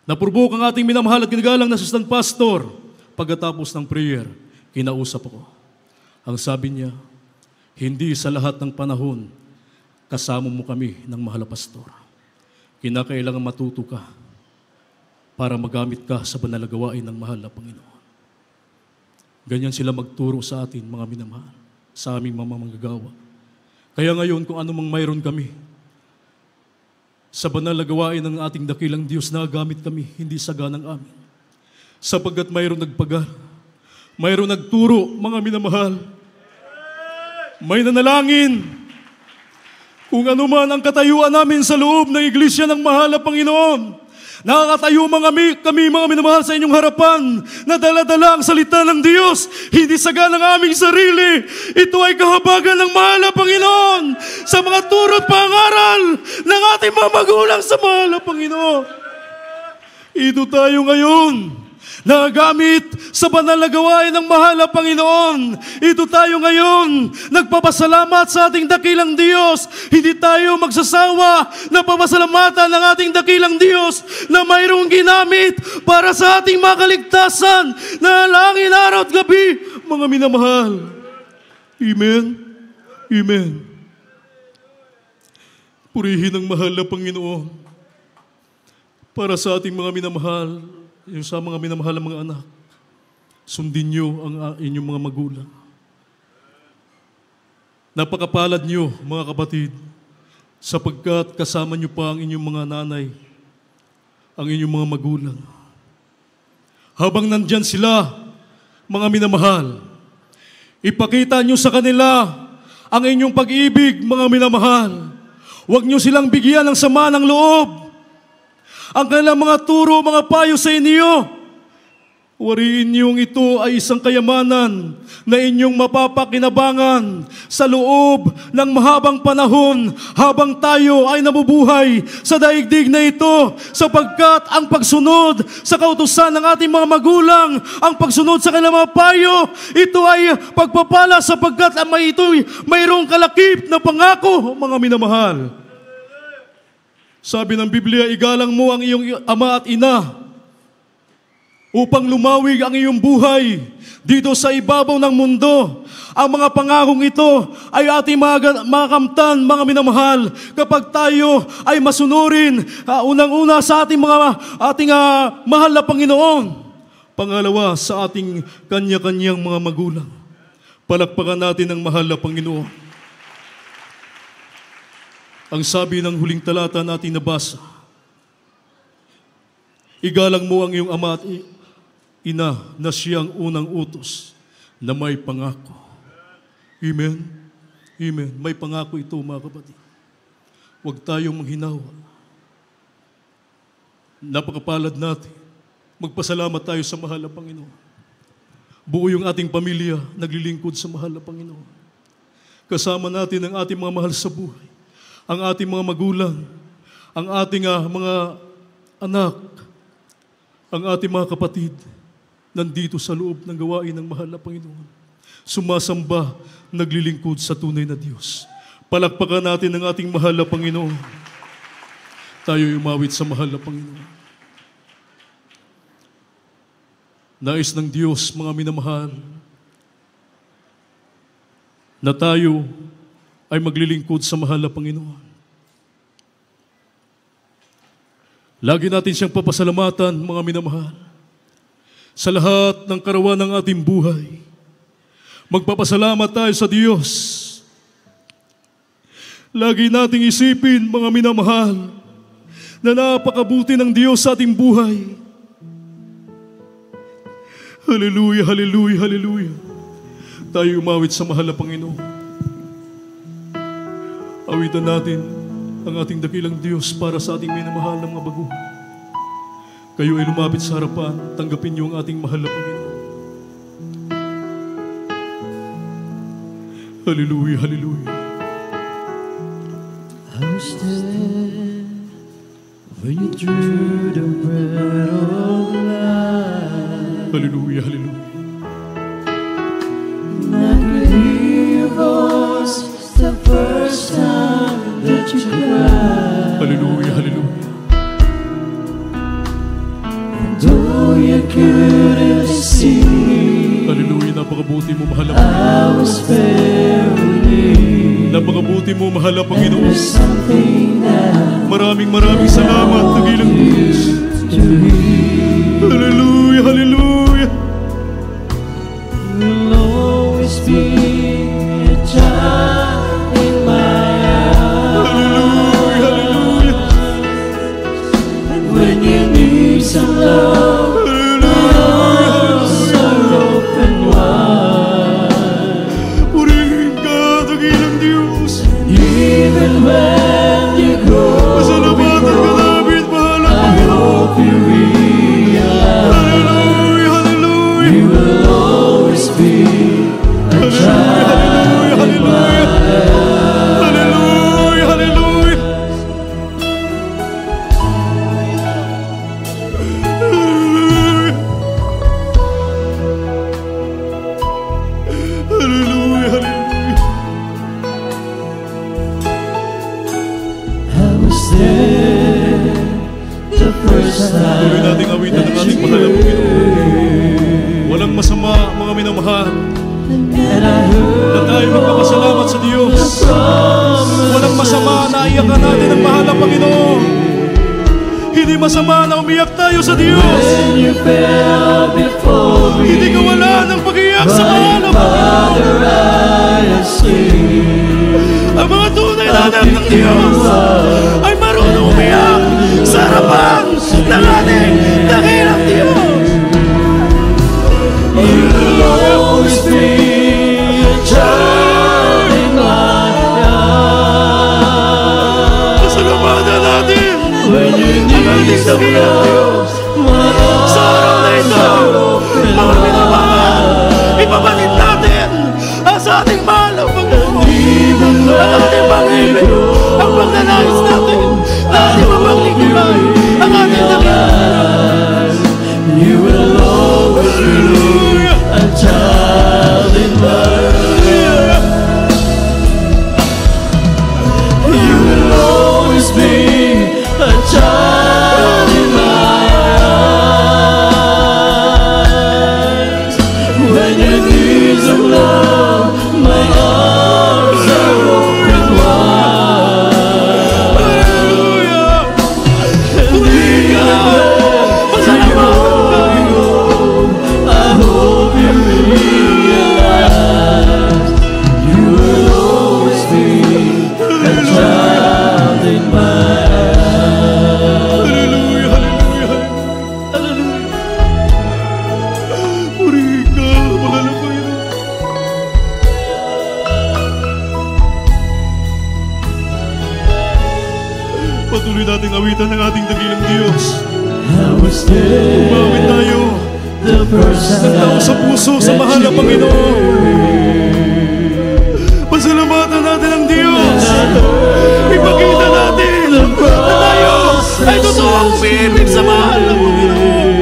Napurbok ang ating minamahal at ginagalang na assistant pastor. Pagkatapos ng prayer, kinausap ako. Ang sabi niya, hindi sa lahat ng panahon kasama mo kami ng mahal na pastor. Kinakailangan matuto ka para magamit ka sa banal na gawain ng mahal na Panginoon. Ganyan sila magturo sa atin, mga minamahal, sa aming mga manggagawa. Kaya ngayon, kung anumang mayroon kami, sa banal na gawain ng ating dakilang Diyos, nagamit kami, hindi saganang amin. Sapagkat mayroon nagpagal, mayroon nagturo, mga minamahal, may nanalangin. Kung ano man ang katayuan namin sa loob ng iglesia ng mahal na Panginoon, nakakatayo kami mga minamahal sa inyong harapan na dala-dala ang salita ng Diyos, hindi saga ng aming sarili. Ito ay kahabagan ng mahal na Panginoon sa mga turo at pangaral ng ating mga magulang sa mahal na Panginoon. Ito tayo ngayon, nagamit sa banal na gawain ng mahal na Panginoon. Ito tayo ngayon, nagpapasalamat sa ating dakilang Diyos. Hindi tayo magsasawa na papasalamatan ng ating dakilang Diyos na mayroong ginamit para sa ating mga kaligtasan na langin araw at gabi, mga minamahal. Amen? Amen. Purihin ang mahal na Panginoon para sa ating mga minamahal, yung sa mga minamahal ng mga anak. Sundin niyo ang inyong mga magulang. Napakapalad niyo, mga kapatid, sapagkat kasama niyo pa ang inyong mga nanay, ang inyong mga magulang. Habang nandyan sila, mga minamahal, ipakita niyo sa kanila ang inyong pag-ibig, mga minamahal. Huwag niyo silang bigyan ng sama ng loob. Ang kanilang mga turo, mga payo sa inyo, wariin niyong ito ay isang kayamanan na inyong mapapakinabangan sa loob ng mahabang panahon habang tayo ay nabubuhay sa daigdig na ito, sapagkat ang pagsunod sa kautusan ng ating mga magulang, ang pagsunod sa kanilang mga payo, ito ay pagpapala sapagkat ito'y mayroong kalakip na pangako, mga minamahal. Sabi ng Biblia, igalang mo ang iyong ama at ina upang lumawig ang iyong buhay dito sa ibabaw ng mundo. Ang mga pangakong ito ay ating makamtan, mga minamahal, kapag tayo ay masunurin, unang-una sa ating mahal na Panginoon. Pangalawa, sa ating kanya-kanyang mga magulang. Palakpakan natin ang mahal na Panginoon. Ang sabi ng huling talata natin nabasa, igalang mo ang iyong ama at ina na siyang unang utos na may pangako. Amen? Amen. May pangako ito, mga kapatid. Huwag tayong manghinawa. Napakapalad natin. Magpasalamat tayo sa mahal na Panginoon. Buo yung ating pamilya naglilingkod sa mahal na Panginoon. Kasama natin ang ating mga mahal sa buhay, ang ating mga magulang, ang ating mga anak, ang ating mga kapatid, nandito sa loob ng gawain ng mahal na Panginoon. Sumasamba, naglilingkod sa tunay na Diyos. Palakpakan natin ang ating mahal na Panginoon. Tayo'y umawit sa mahal na Panginoon. Nais ng Diyos, mga minamahal, na tayo ay maglilingkod sa mahal na Panginoon. Lagi natin siyang papasalamatan, mga minamahal, sa lahat ng karawan ng ating buhay. Magpapasalamat tayo sa Diyos. Lagi nating isipin, mga minamahal, na napakabuti ng Diyos sa ating buhay. Hallelujah, hallelujah, hallelujah. Tayo umawit sa mahal na Panginoon. Awitan natin ang ating dakilang Diyos para sa ating minamahal na mga baguhan. Kayo ay lumapit sa harapan, tanggapin niyo ang ating mahal na Panginoon. Hallelujah, hallelujah. I was there when you drew the bread of life. Hallelujah, hallelujah. I could hear your voice the first time that you cried. Hallelujah, hallelujah. Though you couldn't see me, Hallelujah, napakabuti mo, mahal na I Panginoon. was very near. Napakabuti mo, mahal na Panginoon. There's something that Maraming salamat, dakilang Diyos. to hear. Hallelujah, hallelujah. Will always be a child in my arms. Hallelujah, hallelujah. And when you need some love, my arms are open wide. Purihin ka, dakilang Diyos. Even when you grow Pasalamatan ka namin, mahal na I Panginoon. hope you realize Hallelujah, hallelujah. you will always be a child in my arms. Hallelujah, hallelujah. Hallelujah, hallelujah. I was there the first Tuloy time nating awitan ng ating mahal na Panginoon. Walang masama, mga minamahal, and I heard na tayo magpapasalamat sa Diyos. Walang masama na iyakan natin ang mahal na Panginoon. Hindi masama na umiyak tayo sa Diyos. When you fell before me, Hindi ka wala ng pag-iyak sa mahal na Panginoon. Father, I have seen. Ang mga tunay na anak ng Diyos ay marunong umiyak sa harapan ng ating dakilang Diyos. You will always be a child in my eyes. Pasalamatan natin When you ang ating dakilang Diyos. Sa araw na ito, mga minamahal, ipabatid natin ang sa ating mahal na Panginoon. Ang ating pag-ibig, ang pagnanais natin, na ating mapaglingkuran, ang ating dakilang. You will always be a child in my eyes. You will always be a child in my eyes. When your needs of love, my arms are open wide. And we are I hope you realize you will always be a child in my eyes. Hallelujah, hallelujah, hallelujah. Puri ka, mahal na Panginoon. Patuloy nating awitan ng ating dakilang Diyos. I was there Umawit tayo the first ng tao time sa puso sa mahal na Panginoon. Pasalamatan natin ang Diyos. Ipakita natin na tayo ay totoong umiibig sa mahal na Panginoon.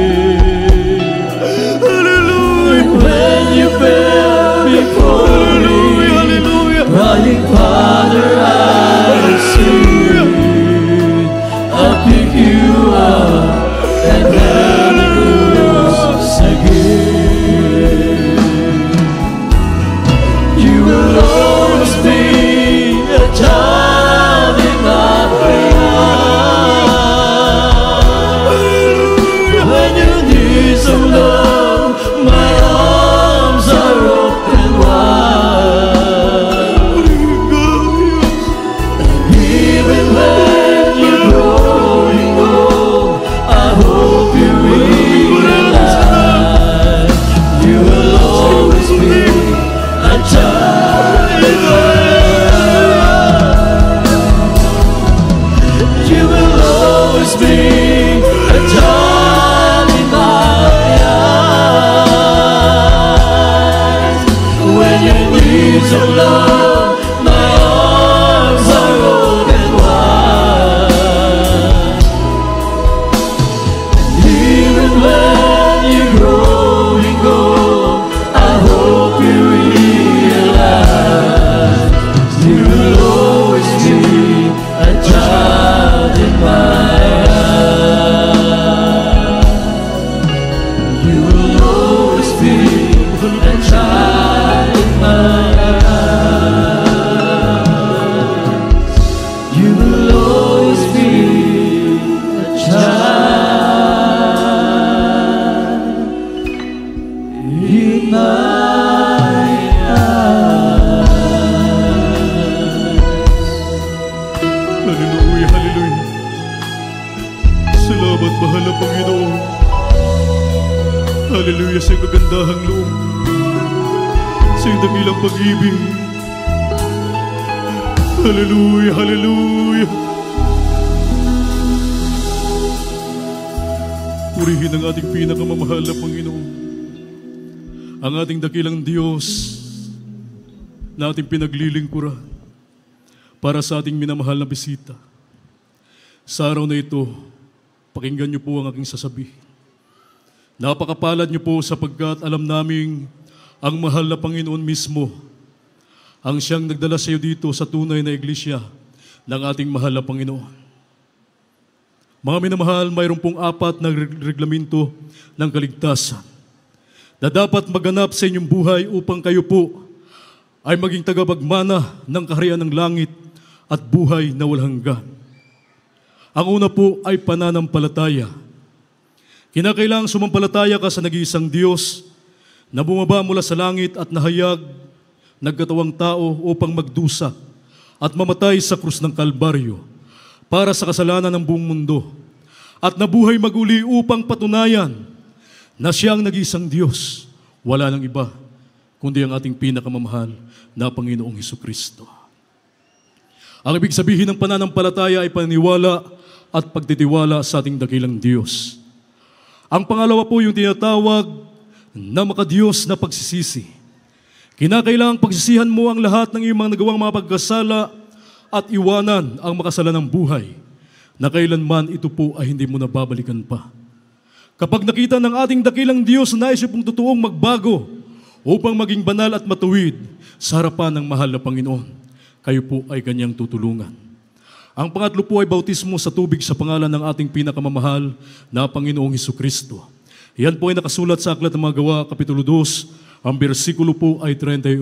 Hallelujah. when you fell before me, Hallelujah, hallelujah. crying, Father, I see. I'll pick you up and then rose again. You will always be a child in my eyes. When you need some love, my arms are open wide. Even when you're growing old, I hope you realize you will always be a child in my eyes. You will always be a child in my eyes. When your needs of love, my arms are open wide. Even when you're growing old, I hope you realize you will always be a child in my eyes. You will always be a child in my eyes. You will always be a child in my Hallelujah, hallelujah. Salamat, mahal na Panginoon. Hallelujah sa iyong kagandahang loob. Sa iyong dakilang pag-ibig. Hallelujah, hallelujah. Purihin ang ating pinakamamahal na Panginoon. Ang ating dakilang Diyos na ating pinaglilingkuran para sa ating minamahal na bisita. Sa araw na ito, pakinggan niyo po ang aking sasabihin. Napakapalad niyo po sapagkat alam naming ang mahal na Panginoon mismo ang siyang nagdala sa iyo dito sa tunay na iglesia ng ating mahal na Panginoon. Mga minamahal, mayroon pong 4 na reglamento ng kaligtasan na dapat maganap sa inyong buhay upang kayo po ay maging tagapagmana ng kaharian ng langit at buhay na walang hanggan. Ang una po ay pananampalataya. Kinakailangang sumampalataya ka sa nag-iisang Diyos na bumaba mula sa langit at nahayag, nagkatawang tao upang magdusa at mamatay sa krus ng Kalbaryo para sa kasalanan ng buong mundo at nabuhay maguli upang patunayan na siya ang nag-iisang Diyos. Wala nang iba kundi ang ating pinakamamahal na Panginoong Hesukristo. Ang ibig sabihin ng pananampalataya ay paniniwala at pagtitiwala sa ating dakilang Diyos. Ang pangalawa po yung tinatawag na makadiyos na pagsisisi. Kinakailangang pagsisihan mo ang lahat ng iyong mga nagawang mga pagkasala at iwanan ang makasalanang buhay na kailanman ito po ay hindi mo nababalikan pa. Kapag nakita ng ating dakilang Diyos na nais pong totoong magbago upang maging banal at matuwid sa harapan ng mahal na Panginoon, kayo po ay kanyang tutulungan. Ang pangatlo po ay bautismo sa tubig sa pangalan ng ating pinakamamahal na Panginoong Hesukristo. Yan po ay nakasulat sa Aklat ng mga Gawa, Kapitulo 2, ang bersikulo po ay 38.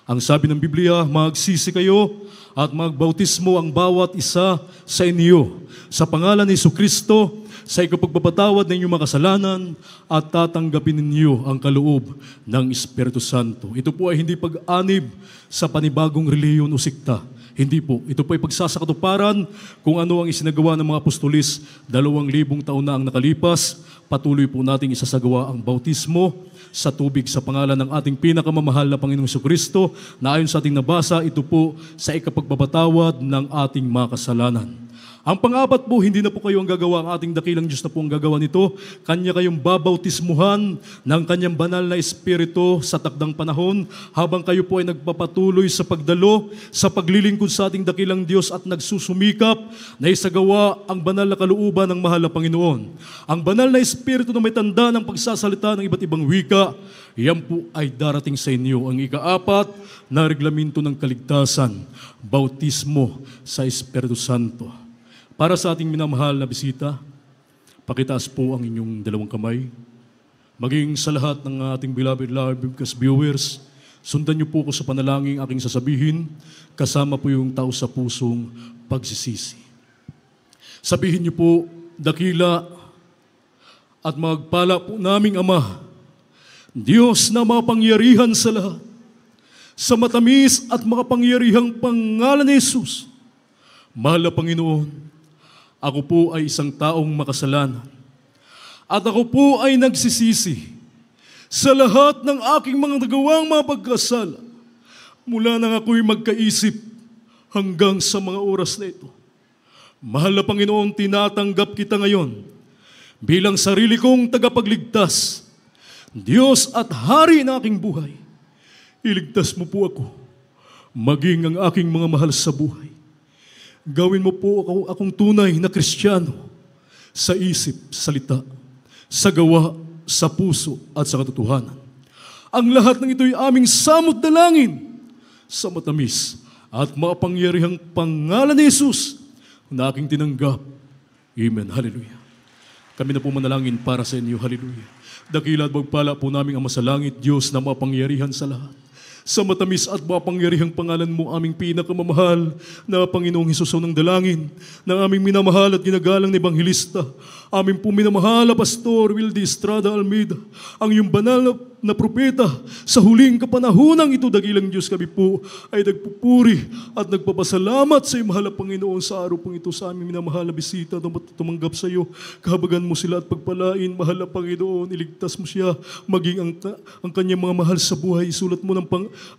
Ang sabi ng Biblia, magsisi kayo at magbautismo ang bawat isa sa inyo sa pangalan ni Hesukristo sa ikapagpapatawad ng inyong mga kasalanan at tatanggapin ninyo ang kaloob ng Espiritu Santo. Ito po ay hindi pag-anib sa panibagong reliyon o sikta. Hindi po. Ito po ay pagsasakatuparan kung ano ang isinagawa ng mga apostolis 2,000 taon na ang nakalipas. Patuloy po nating isasagawa ang bautismo sa tubig sa pangalan ng ating pinakamamahal na Panginoong Hesukristo na ayon sa ating nabasa, ito po sa ikapagpapatawad ng ating mga kasalanan. Ang pang-apat po, hindi na po kayo ang gagawa, ang ating dakilang Diyos na po ang gagawa nito. Kanya kayong babautismuhan ng kanyang banal na Espiritu sa takdang panahon habang kayo po ay nagpapatuloy sa pagdalo, sa paglilingkod sa ating dakilang Diyos at nagsusumikap na isagawa ang banal na kalooban ng mahal na Panginoon. Ang banal na Espiritu na may tanda ng pagsasalita ng iba't ibang wika, yan po ay darating sa inyo. Ang ika-apat na reglamento ng kaligtasan, bautismo sa Espiritu Santo. Para sa ating minamahal na bisita, pakitaas po ang inyong dalawang kamay. Maging sa lahat ng ating beloved live viewers, sundan niyo po ko sa panalangin aking sasabihin, kasama po yung tao sa pusong pagsisisi. Sabihin niyo po, dakila at magpala po naming Ama, Diyos na mapangyarihan sa lahat, sa matamis at makapangyarihang pangalan ni Jesus, mahal na Panginoon, ako po ay isang taong makasalanan at ako po ay nagsisisi sa lahat ng aking mga nagawang mga pagkasala mula nang ako'y magkaisip hanggang sa mga oras na ito. Mahal na Panginoon, tinatanggap kita ngayon bilang sarili kong tagapagligtas, Diyos at Hari ng aking buhay. Iligtas mo po ako, maging ang aking mga mahal sa buhay. Gawin mo po akong tunay na Kristiyano sa isip, salita, sa gawa, sa puso at sa katotohanan. Ang lahat ng ito ay aming samot dalangin sa matamis at mapangyarihang pangalan ni Jesus na aking tinanggap. Amen. Hallelujah. Kami na po manalangin para sa inyo. Hallelujah. Dakila at magpala po namin ang masalangit Diyos na mapangyarihan sa lahat. Sa matamis at mapangyarihang pangalan mo, aming pinakamamahal na Panginoong Hesus ng dalangin, ng aming minamahal at ginagalang na Ebanghelista, aming po minamahal na Pastor Wildy Estrada Almeida, ang iyong banal na propeta, sa huling kapanahonang ito, dakilang Diyos, kami po ay nagpupuri at nagpapasalamat sa iyong mahal na Panginoon sa araw pong ito, sa aming minamahal na bisita, tumanggap sa iyo, kahabagan mo sila at pagpalain, mahal na Panginoon, iligtas mo siya, maging ang kanyang mga mahal sa buhay, isulat mo ng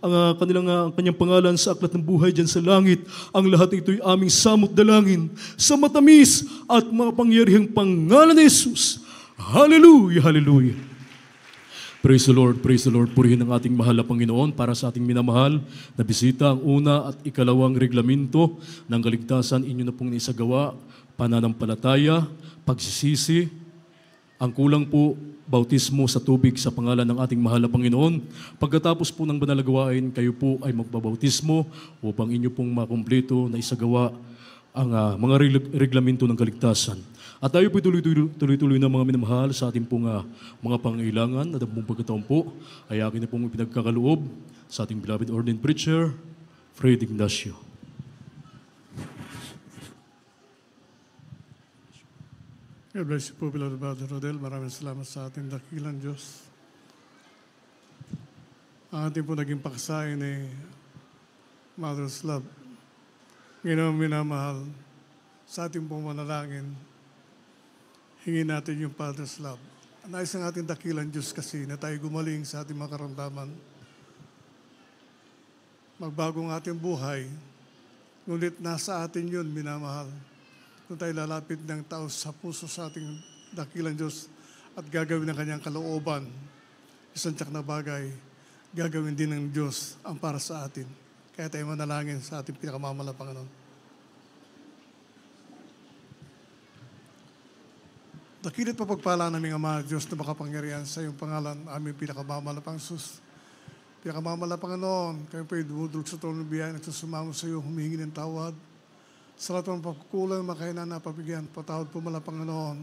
ang kanyang pangalan sa aklat ng buhay dyan sa langit. Ang lahat ng ito'y aming samot dalangin sa matamis at mapangyarihang pangalan ni Jesus. Hallelujah, hallelujah. Praise the Lord, praise the Lord. Purihin ang ating mahal na Panginoon para sa ating minamahal na bisita. Ang una at ikalawang reglamento ng kaligtasan, inyo na pong naisagawa, pananampalataya, pagsisisi, ang kulang po, bautismo sa tubig sa pangalan ng ating mahal na Panginoon. Pagkatapos po ng banal na gawain, kayo po ay magbabautismo upang inyo pong makumpleto na isagawa ang mga reglamento ng kaligtasan. At tayo po tuloy-tuloy na mga minamahal sa ating pong mga pangailangan at ang pong pagkataon po ay akin na pong pinagkakaloob sa ating beloved ordained preacher, Fred Ignacio. God bless you po, beloved Brother Rodel. Maraming salamat sa ating dakilang Diyos. Ang ating po naging paksain ay Mother's Love. Ngayon minamahal, sa ating pong manalangin, hingin natin yung Father's Love. Nais ang ating dakilang Diyos kasi na tayo gumaling sa ating mga karamdaman. Magbago ang ating buhay, ngunit nasa atin yun, minamahal. Kung tayo lalapit ng tao sa puso sa ating dakilang Diyos at gagawin ng kanyang kalooban, isang tiyak na bagay, gagawin din ng Diyos ang para sa atin. Kaya tayo manalangin sa ating pinakamamahal na Panginoon. Dakilit pa pagpala naming Ama, Diyos na makapangyarihan sa iyong pangalan, aming pinakamamahal na Panginoon. Pinakamamahal na Panginoon, kayo po'y dumudulog sa trono ng biyaya, nagsusumamo sa iyo, humihingi ng tawad. Sa lahat ng pagkukulang, makainan na papigyan, patawad po mala Panginoon.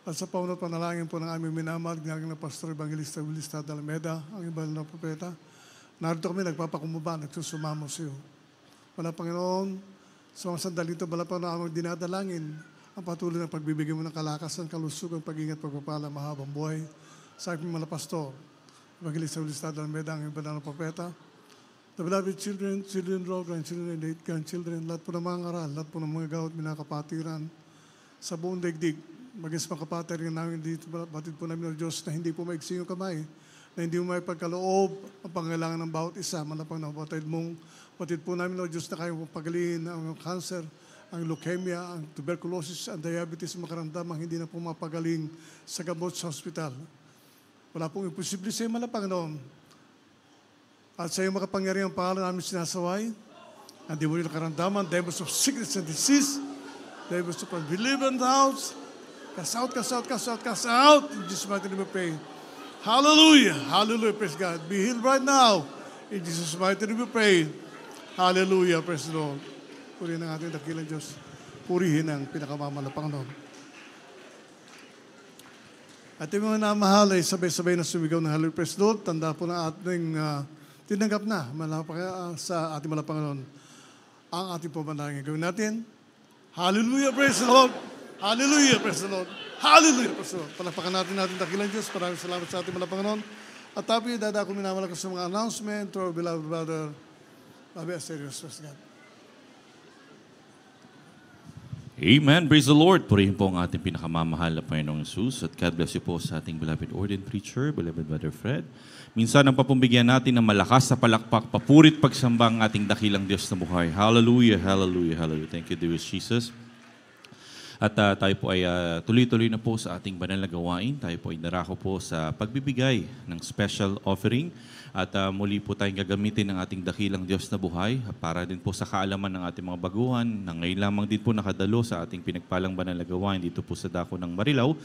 At sa paunat panalangin po ng aming minamahal, ginagawa ng Pastor Evangelista Willis Tadalmeda, ang ibang na propeta. Narito kami, nagpapakumaba, nagsusumamo sa iyo. Mala Panginoon, sa mga sandali ito, mala Panginoon, aming dinadalangin, ang patuloy ng pagbibigay mo ng kalakasan, kalusugan, pag-ingat, pagpapala, mahabang buhay. Sa aming mala Pastor Evangelista Willis Tadalmeda, ang ibang na propeta. The beloved children, raw, grandchildren, and late grandchildren, lahat po ng mga ngaral, lahat po ng mga gawat, minakapatiran sa buong daigdig. Maging sa mga kapatiran namin dito, batid po namin ng Diyos na hindi po maigsi yung kamay, na hindi mo may pagkaloob ang pangailangan ng bawat isa, malapang na batid mong, batid po namin ng Diyos na kayong pagalihin ang cancer, ang leukemia, ang tuberculosis, ang diabetes, makaramdamang hindi na po mapagaling sa gamot sa hospital. Wala pong imposible sa iyo, Panginoon. At sa iyong makapangyarihan pangalan namin sinasaway, ang demonyo ng karamdaman, devils of sickness and disease, devils of unbelieving doubts, cast out, cast out, cast out, cast out, in Jesus' mighty name we pray. Hallelujah, hallelujah, praise God. Be healed right now, in Jesus' mighty name we pray. Hallelujah, praise the Lord. Purihin ang ating dakilang Diyos. Purihin ang pinakamamahal na Panginoon. At yung mga namahal ay sabay-sabay na sumigaw ng hallelujah, praise the Lord. Tanda po na ating tinanggap na sa ating mga Panginoon ang ating pamanalangin. Gawin natin. Hallelujah, praise the Lord. Hallelujah, praise the Lord. Hallelujah, praise the Lord. Palapakan natin dakilang Diyos. Maraming salamat sa ating mga Panginoon. At tayo dadako minamalakas sa mga announcement to our beloved brother, Bobby Asterios. Praise God. Amen. Praise the Lord. Purihin po ang ating pinakamamahal na Panginoong Jesus. At God bless you po sa ating beloved ordained preacher, beloved Brother Fred. Minsan ang papumbigyan natin ng malakas sa palakpak, papurit pagsamba ang ating dakilang Diyos na buhay. Hallelujah, hallelujah, hallelujah. Thank you, dear Jesus. At tayo po ay tuloy-tuloy na po sa ating banal na gawain. Tayo po ay narako po sa pagbibigay ng special offering. At muli po tayong gagamitin ng ating dakilang Diyos na buhay para din po sa kaalaman ng ating mga baguhan na ngayon lamang din po nakadalo sa ating pinagpalang banal na gawain dito po sa dako ng Marilao.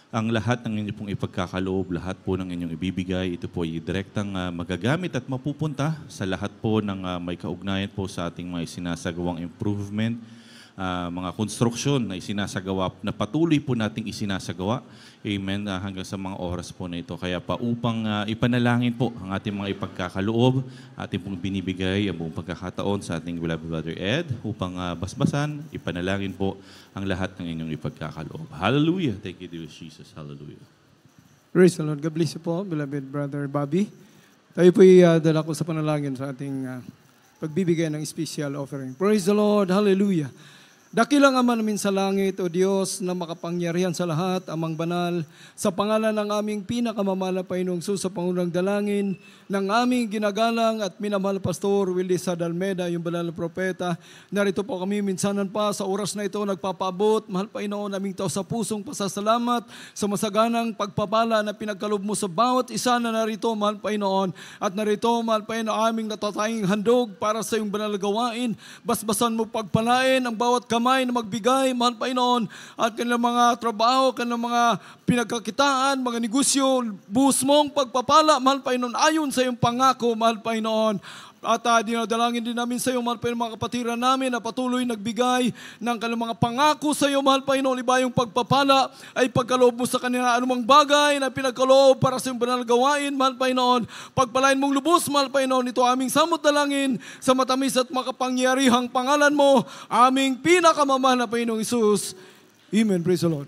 Ang lahat ng inyong pong ipagkakaloob, lahat po ng inyong ibibigay, ito po ay direktang magagamit at mapupunta sa lahat po ng may kaugnayan po sa ating mga isinasagawang improvement, mga konstruksyon na isinasagawa, na patuloy po nating isinasagawa. Amen. Hanggang sa mga oras po na ito. Kaya pa upang ipanalangin po ang ating mga ipagkakaloob, ating pong binibigay ang buong pagkakataon sa ating beloved Brother Ed upang basbasan, ipanalangin po ang lahat ng inyong ipagkakaloob. Hallelujah. Thank you, dear Jesus. Hallelujah. Praise the Lord. God bless you po, beloved Brother Bobby. Tayo po'y dala ko sa panalangin sa ating pagbibigay ng special offering. Praise the Lord. Hallelujah. Dakilang Ama namin sa langit, O Diyos, na makapangyarihan sa lahat, Amang Banal, sa pangalan ng aming pinakamamahal na Panginoong Hesus sa Pangunang Dalangin, ng aming ginagalang at minamahal Pastor Willis Tadalmeda, yung banal na propeta. Narito po kami minsanan pa sa oras na ito nagpapaabot, mahal Panginoon, aming tao sa pusong pasasalamat sa masaganang pagpapala na pinagkaloob mo sa bawat isa na narito, mahal Panginoon. At narito, mahal Panginoon, aming natataying handog para sa iyong banal na gawain. Basbasan mo pagpalain ang bawat kamay na magbigay, mahal Panginoon, at kanilang mga trabaho, kanilang mga pinagkakitaan, mga negosyo, buhos mong pagpapala, mahal Panginoon, ayon sa iyong pangako, mahal Panginoon. At dinadalangin din namin sa iyo, mahal Panginoon, mga kapatiran namin na patuloy nagbigay ng kanilang mga pangako sa iyo, mahal Panginoon. Iba yung pagpapala ay pagkaloob mo sa kanila anumang bagay na pinagkaloob para sa iyong banal gawain, mahal Panginoon. Pagpalain mong lubos, mahal Panginoon, ito aming samot dalangin sa matamis at makapangyarihang pangalan mo, aming pinakamamahal na Panginoong Hesus. Amen. Praise the Lord.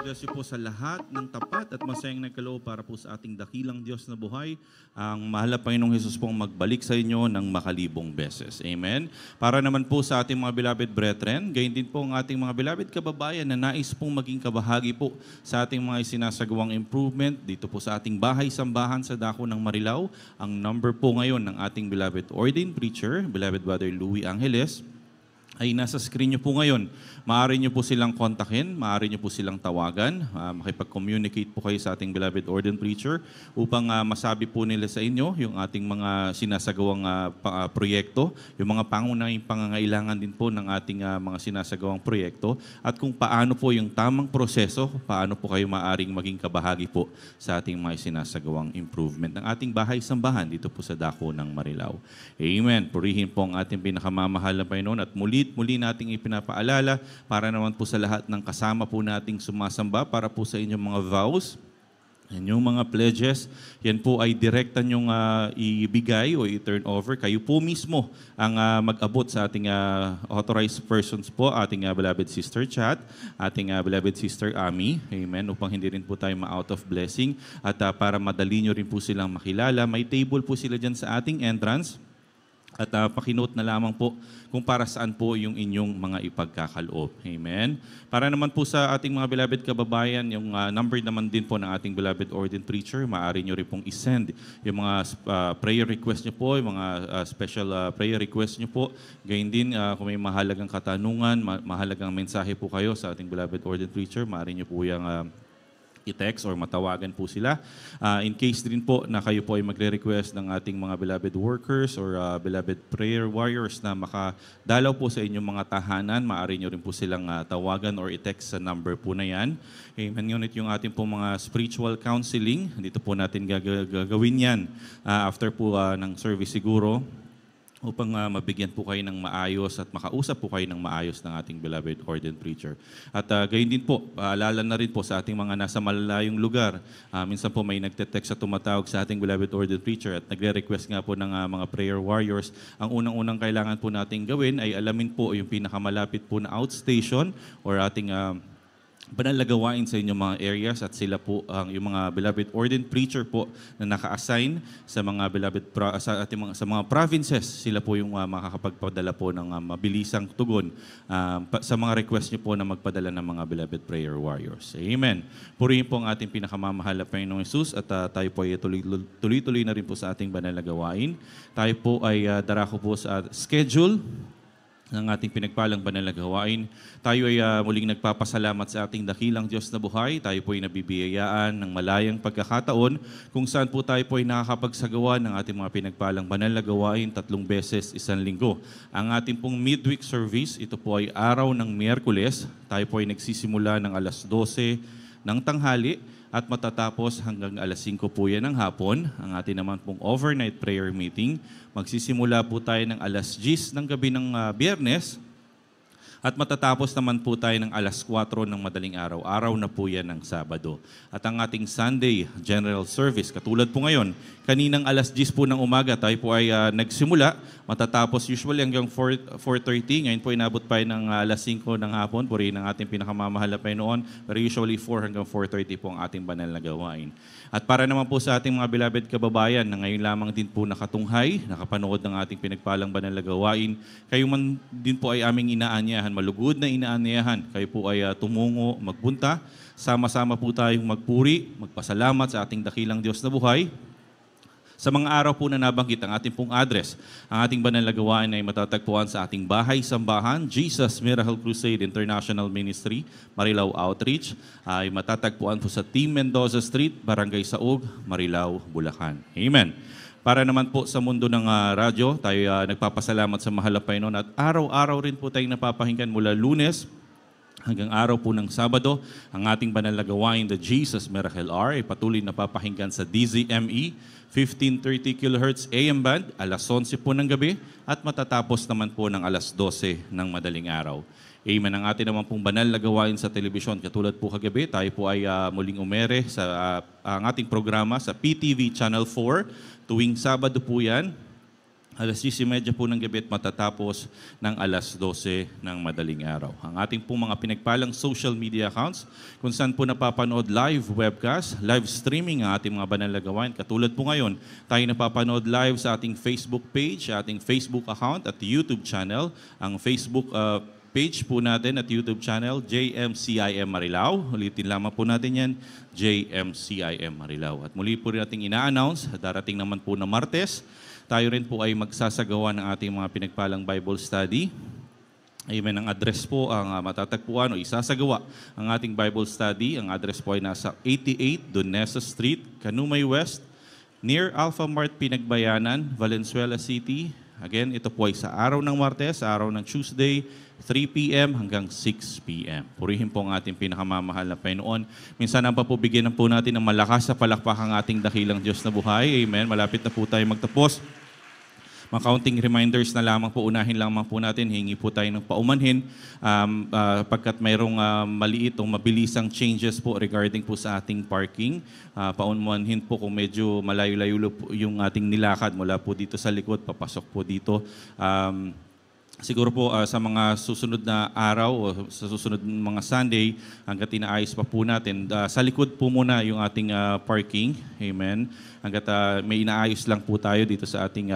God bless you po sa lahat ng tapat at masayang nagkaloob para po sa ating dakilang Diyos na buhay. Ang mahal na Panginoong Hesus pong magbalik sa inyo ng makalibong beses. Amen. Para naman po sa ating mga beloved brethren, gayon din po ang ating mga beloved kababayan na nais pong maging kabahagi po sa ating mga isinasagawang improvement dito po sa ating bahay-sambahan sa Dako ng Marilao. Ang number po ngayon ng ating beloved ordained preacher, beloved Brother Louie Angeles, ay nasa screen nyo po ngayon. Maaari nyo po silang kontakin, maaari nyo po silang tawagan, makipag-communicate po kayo sa ating beloved ordained preacher upang masabi po nila sa inyo yung ating mga sinasagawang proyekto, yung mga pangunahing pangangailangan din po ng ating mga sinasagawang proyekto at kung paano po yung tamang proseso, paano po kayo maaring maging kabahagi po sa ating mga sinasagawang improvement ng ating bahay-sambahan dito po sa Dako ng Marilao. Amen. Purihin po ang ating pinakamamahal na Panginoon at muli nating ipinapaalala para naman po sa lahat ng kasama po nating sumasamba para po sa inyong mga vows, inyong mga pledges, yan po ay direkta nyong ibigay o i-turn over. Kayo po mismo ang mag-abot sa ating authorized persons po, ating beloved sister Chat, ating beloved sister Ami, amen, upang hindi rin po tayo ma-out of blessing at para madali nyo rin po silang makilala. May table po sila dyan sa ating entrance. At pakinote na lamang po kung para saan po yung inyong mga ipagkakaloob. Amen? Para naman po sa ating mga beloved kababayan, yung number naman din po ng ating beloved ordained preacher, maaari nyo rin pong isend yung mga prayer request nyo po, yung mga special prayer request nyo po. Gayun din, kung may mahalagang katanungan, mahalagang mensahe po kayo sa ating beloved ordained preacher, maaari nyo po yung i-text or matawagan po sila. In case din po na kayo po ay magre-request ng ating mga beloved workers or beloved prayer warriors na makadalaw po sa inyong mga tahanan, maaari nyo rin po silang tawagan or i-text sa number po na yan. Amen. Ngunit yung ating po mga spiritual counseling, dito po natin gagawin yan after po ng service siguro, upang mabigyan po kayo ng maayos at makausap po kayo ng maayos ng ating beloved ordained preacher. At gayon din po, paalala na rin po sa ating mga nasa malalayong lugar. Minsan po may nagte-text at tumatawag sa ating beloved ordained preacher at nagre-request nga po ng mga prayer warriors. Ang unang-unang kailangan po nating gawin ay alamin po yung pinakamalapit po na outstation or ating banal na gawain sa inyong mga areas at sila po yung mga beloved ordained preacher po na naka-assign sa mga beloved sa mga provinces, sila po yung makakapagpadala po ng mabilisang tugon sa mga request niyo po na magpadala ng mga beloved prayer warriors. Amen. Purihin po ang ating pinakamamahal na Panginoong Hesus at tayo po ay tuloy-tuloy na rin po sa ating banal na gawain. Tayo po ay darako po sa schedule ng ating pinagpalang banal na gawain. Tayo ay muling nagpapasalamat sa ating dakilang Diyos na buhay. Tayo po ay nabibiyayaan ng malayang pagkakataon kung saan po tayo po ay nakakapagsagawa ng ating mga pinagpalang banal na gawain 3 beses isang linggo. Ang ating pong midweek service, ito po ay araw ng Miyerkules. Tayo po ay nagsisimula ng alas 12 ng tanghali at matatapos hanggang alas 5 po yan ng hapon. Ang ating naman pong overnight prayer meeting, magsisimula po tayo ng alas 10 ng gabi ng Biyernes at matatapos naman po tayo ng alas 4 ng madaling araw. Araw na po yan ng Sabado. At ang ating Sunday General Service, katulad po ngayon, kaninang alas 10 po ng umaga tayo po ay nagsimula, matatapos usually hanggang 4:30. Ngayon po inabot pa ng alas 5 ng hapon, purihin ang ating pinakamamahal na Panginoon, pero usually 4 hanggang 4:30 po ang ating banal na gawain. At para naman po sa ating mga beloved kababayan na ngayon lamang din po nakatunghay, nakapanood ng ating pinagpalang banal na gawain, kayo man din po ay aming inaanyahan, malugod na inaanyahan, kayo po ay tumungo, magpunta, sama-sama po tayong magpuri, magpasalamat sa ating dakilang Diyos na buhay. Sa mga araw po na nabanggit ang ating pong address, ang ating banal na gawain ay matatagpuan sa ating bahay-sambahan, Jesus Miracle Crusade International Ministry, Marilao Outreach, ay matatagpuan po sa Team Mendoza Street, Barangay Saug, Marilao, Bulacan. Amen. Para naman po sa mundo ng radyo, tayo nagpapasalamat sa mahal na Panginoon at araw-araw rin po tayong napapakinggan mula Lunes hanggang araw po ng Sabado. Ang ating banal na gawain, the Jesus Miracle Hour, ay patuloy na papakinggan sa DZME 1530 kHz AM band, alas 11 po ng gabi at matatapos naman po ng alas 12 ng madaling araw. Amen. Ang ating naman pong banal na gawain sa telebisyon, katulad po kagabi, tayo po ay muling umere sa ang ating programa sa PTV Channel 4 tuwing Sabado po yan. Alas 10:30 po ng gabi at matatapos ng alas 12 ng madaling araw. Ang ating pong mga pinagpalang social media accounts kung saan po napapanood live webcast, live streaming ang ating mga banal na gawain. Katulad po ngayon, tayo napapanood live sa ating Facebook page, ating Facebook account at YouTube channel. Ang Facebook page po natin at YouTube channel, JMCIM Marilao. Ulitin lamang po natin yan, JMCIM Marilao. At muli po rin nating ina-announce, darating naman po na Martes, tayo rin po ay magsasagawa ng ating mga pinagpalang Bible study. Amen. Ang address po ang matatagpuan o isasagawa ang ating Bible study. Ang address po ay nasa 88 Donesa Street, Canumay West, near Alpha Mart Pinagbayanan, Valenzuela City. Again, ito po ay sa araw ng Martes, araw ng Tuesday, 3 p.m. hanggang 6 p.m. Purihin po ang ating pinakamamahal na Panginoon. Minsan ang papubigyan po natin ng malakas sa palakpak ang ating dakilang Diyos na buhay. Amen. Malapit na po tayo magtapos. Mga counting reminders na lamang po, unahin lamang po natin, hingi po tayo ng paumanhin pagkat mayroong maliit o mabilisang changes po regarding po sa ating parking. Paumanhin po kung medyo malayo-layo po yung ating nilakad mula po dito sa likod, papasok po dito. Siguro po sa mga susunod na araw o sa susunod mga Sunday, hanggat inaayos pa po natin, sa likod po muna yung ating parking. Amen. Hanggat may inaayos lang po tayo dito sa ating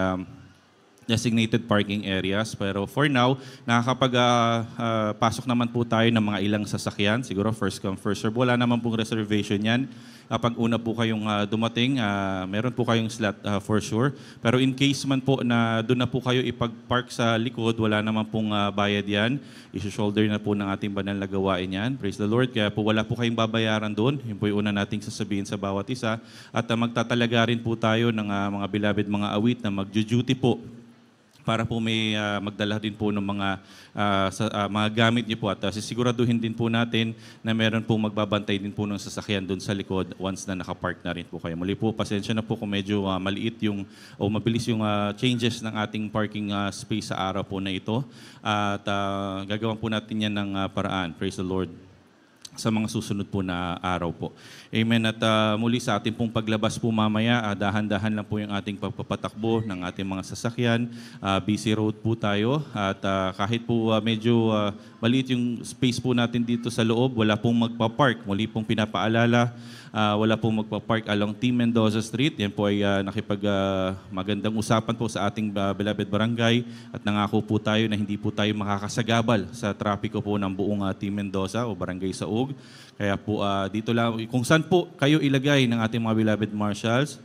designated parking areas. Pero for now, nakakapag-pasok naman po tayo ng mga ilang sasakyan. Siguro first come, first serve. Wala naman pong reservation yan. Kapag una po kayong dumating, meron po kayong slot for sure. Pero in case man po na doon na po kayo ipag-park sa likod, wala naman pong bayad yan. Isu-shoulder na po ng ating banal na gawain yan. Praise the Lord. Kaya po wala po kayong babayaran doon. Yun po yung una nating sasabihin sa bawat isa. At magtatalaga rin po tayo ng mga beloved mga awit na mag-duty po para po may magdala din po ng mga gamit niyo po at sisiguraduhin din po natin na meron po magbabantay din po ng sasakyan doon sa likod once na nakapark na rin po kayo. Muli po, pasensya na po kung medyo maliit yung o mabilis yung changes ng ating parking space sa araw po na ito. At gagawin po natin yan ng paraan. Praise the Lord. Sa mga susunod po na araw po. Amen. At muli sa ating pong paglabas po mamaya, dahan-dahan lang po yung ating pagpapatakbo ng ating mga sasakyan. Busy road po tayo at kahit po medyo maliit yung space po natin dito sa loob, wala pong magpa-park. Muli pong pinapaalala, wala pong magpa-park along Team Mendoza Street. Yan po ay magandang usapan po sa ating beloved barangay at nangako po tayo na hindi po tayo makakasagabal sa trapiko po ng buong Team Mendoza o Barangay Saug. Kaya po dito lang, kung saan po kayo ilagay ng ating mga beloved marshals,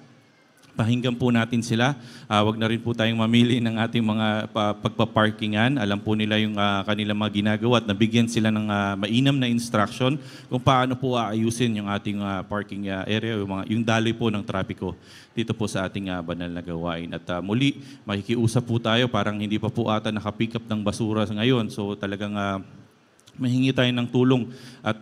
Pakinggan po natin sila. Wag na rin po tayong mamili ng ating mga pagpaparkingan. Alam po nila yung kanilang mga ginagawa at nabigyan sila ng mainam na instruction kung paano po aayusin yung ating parking area, yung daloy po ng trapiko dito po sa ating banal na gawain. At muli, makikiusap po tayo, parang hindi pa po ata nakapick up ng basura ngayon. So talagang mahingi tayo ng tulong at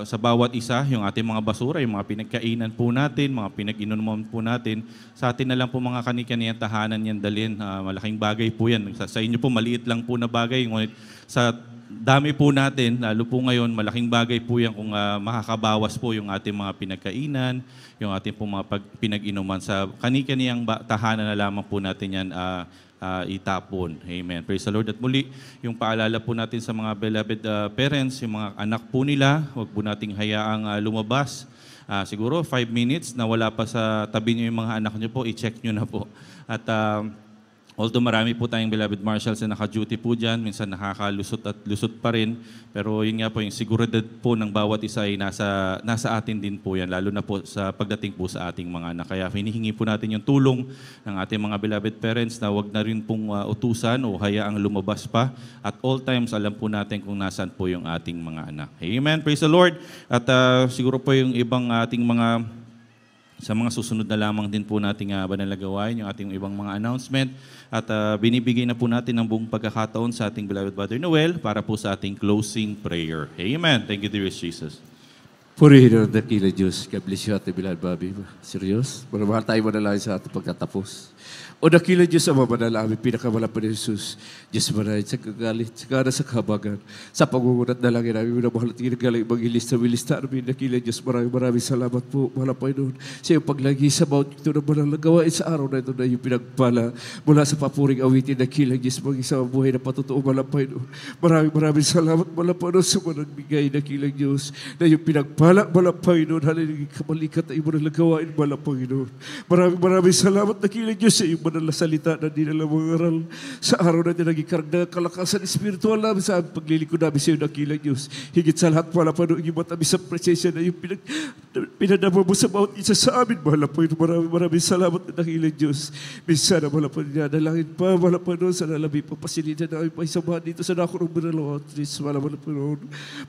sa bawat isa, yung ating mga basura, yung mga pinagkainan po natin, mga pinag-inuman po natin, sa atin na lang po mga kani-kaniyang tahanan yan dalhin. Malaking bagay po yan. Sa inyo po, maliit lang po na bagay. Ngunit sa dami po natin, lalo po ngayon, malaking bagay po yan kung makakabawas po yung ating mga pinagkainan, yung ating po mga pinag-inuman. Sa kani-kaniyang tahanan na lamang po natin yan itapon. Amen. Praise the Lord. At muli, yung paalala po natin sa mga beloved parents, yung mga anak po nila, huwag po nating hayaang lumabas. Siguro 5 minutes na wala pa sa tabi niyo yung mga anak niyo po, i-check niyo na po. At although marami po tayong beloved marshals na naka-duty po dyan, minsan nakakalusot at lusot pa rin. Pero yun nga po, yung seguridad po ng bawat isa ay nasa atin din po yan, lalo na po sa pagdating po sa ating mga anak. Kaya hinihingi po natin yung tulong ng ating mga beloved parents na wag na rin pong utusan o hayaang lumabas pa. At all times, alam po natin kung nasaan po yung ating mga anak. Amen. Praise the Lord. At siguro po yung ibang ating mga sa mga susunod na lamang din po nating banal na gawain, yung ating ibang mga announcement. At binibigay na po natin ang buong pagkakataon sa ating beloved Brother Noel para po sa ating closing prayer. Amen. Thank you, dear Jesus. Purihin ang dakila Diyos. God bless you, Ate Bilal Bobby. Serious? Manamahal tayo manalangin sa ating pagkatapos. O dakila Diyos ang mamanalangin, pinakamalapad ni Jesus. Diyos manahin sa kagalit, sa kana sa kahabagan, sa pangungunat na langin namin, minamahal at ginagaling mag-ilista, wilista namin, dakila Diyos. Maraming salamat po, mahal Panginoon, sa iyong paglagi sa bawat ito na manalang gawain sa araw na ito na iyong pinagpala mula sa papuring awitin, dakila Diyos, mag-isa ang buhay na patutuo, mahal Panginoon. Maraming salamat, mahal Panginoon, sa managbigay, dakila Diyos, na iyong pinagpala, mahal Panginoon, haliniging kamalikat na iyong manalang gawain, mahal Panginoon. Maraming salamat, dakila Diyos, sa iyong manalang salita na di nalang mangaral sa araw na ito naging karagdagang kalakasan espiritual namin sa aming paglilikod namin sa iyo, dakilang Diyos. Higit sa lahat, mahal Panginoon, yung matamis sa presensya na yung pinadama mo sa bawat isa sa amin, mahal Panginoon. Maraming salamat na dakilang Diyos. Minsan na, mahal Panginoon, dalangin pa, mahal Panginoon, sa nalabi pagpasilita na aming paisamahan dito sa nakurong binalaw at Diyos, mahal Panginoon.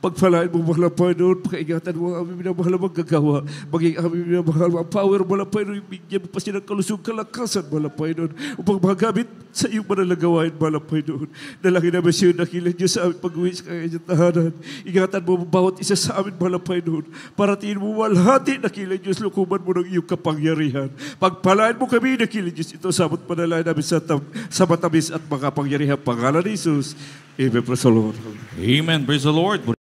Pagpalain mo, mahal Panginoon, pakaingatan mo ang aming minamahal magagawa, maging aming minamahal ang power, mahal Panginoon, yung bigyan mo pa silang kalusog kalakasan, mahal Panginoon, upang magamit sa iyong manalagawain, mahal Panginoon. Dalangin namin sa iyo, dakilang Diyos, sa aming pag-uwi sa kanyang tahanan. Ingatan mo bawat isa sa amin, mahal Panginoon. Paratiin mo walhati, dakilang Diyos, lukuman mo ng iyong kapangyarihan. Pagpalain mo kami, dakilang Diyos, ito sabot panalain namin sa matamis at makapangyarihan pangalan ni Jesus. Amen. Praise the Lord. Amen. Praise the Lord.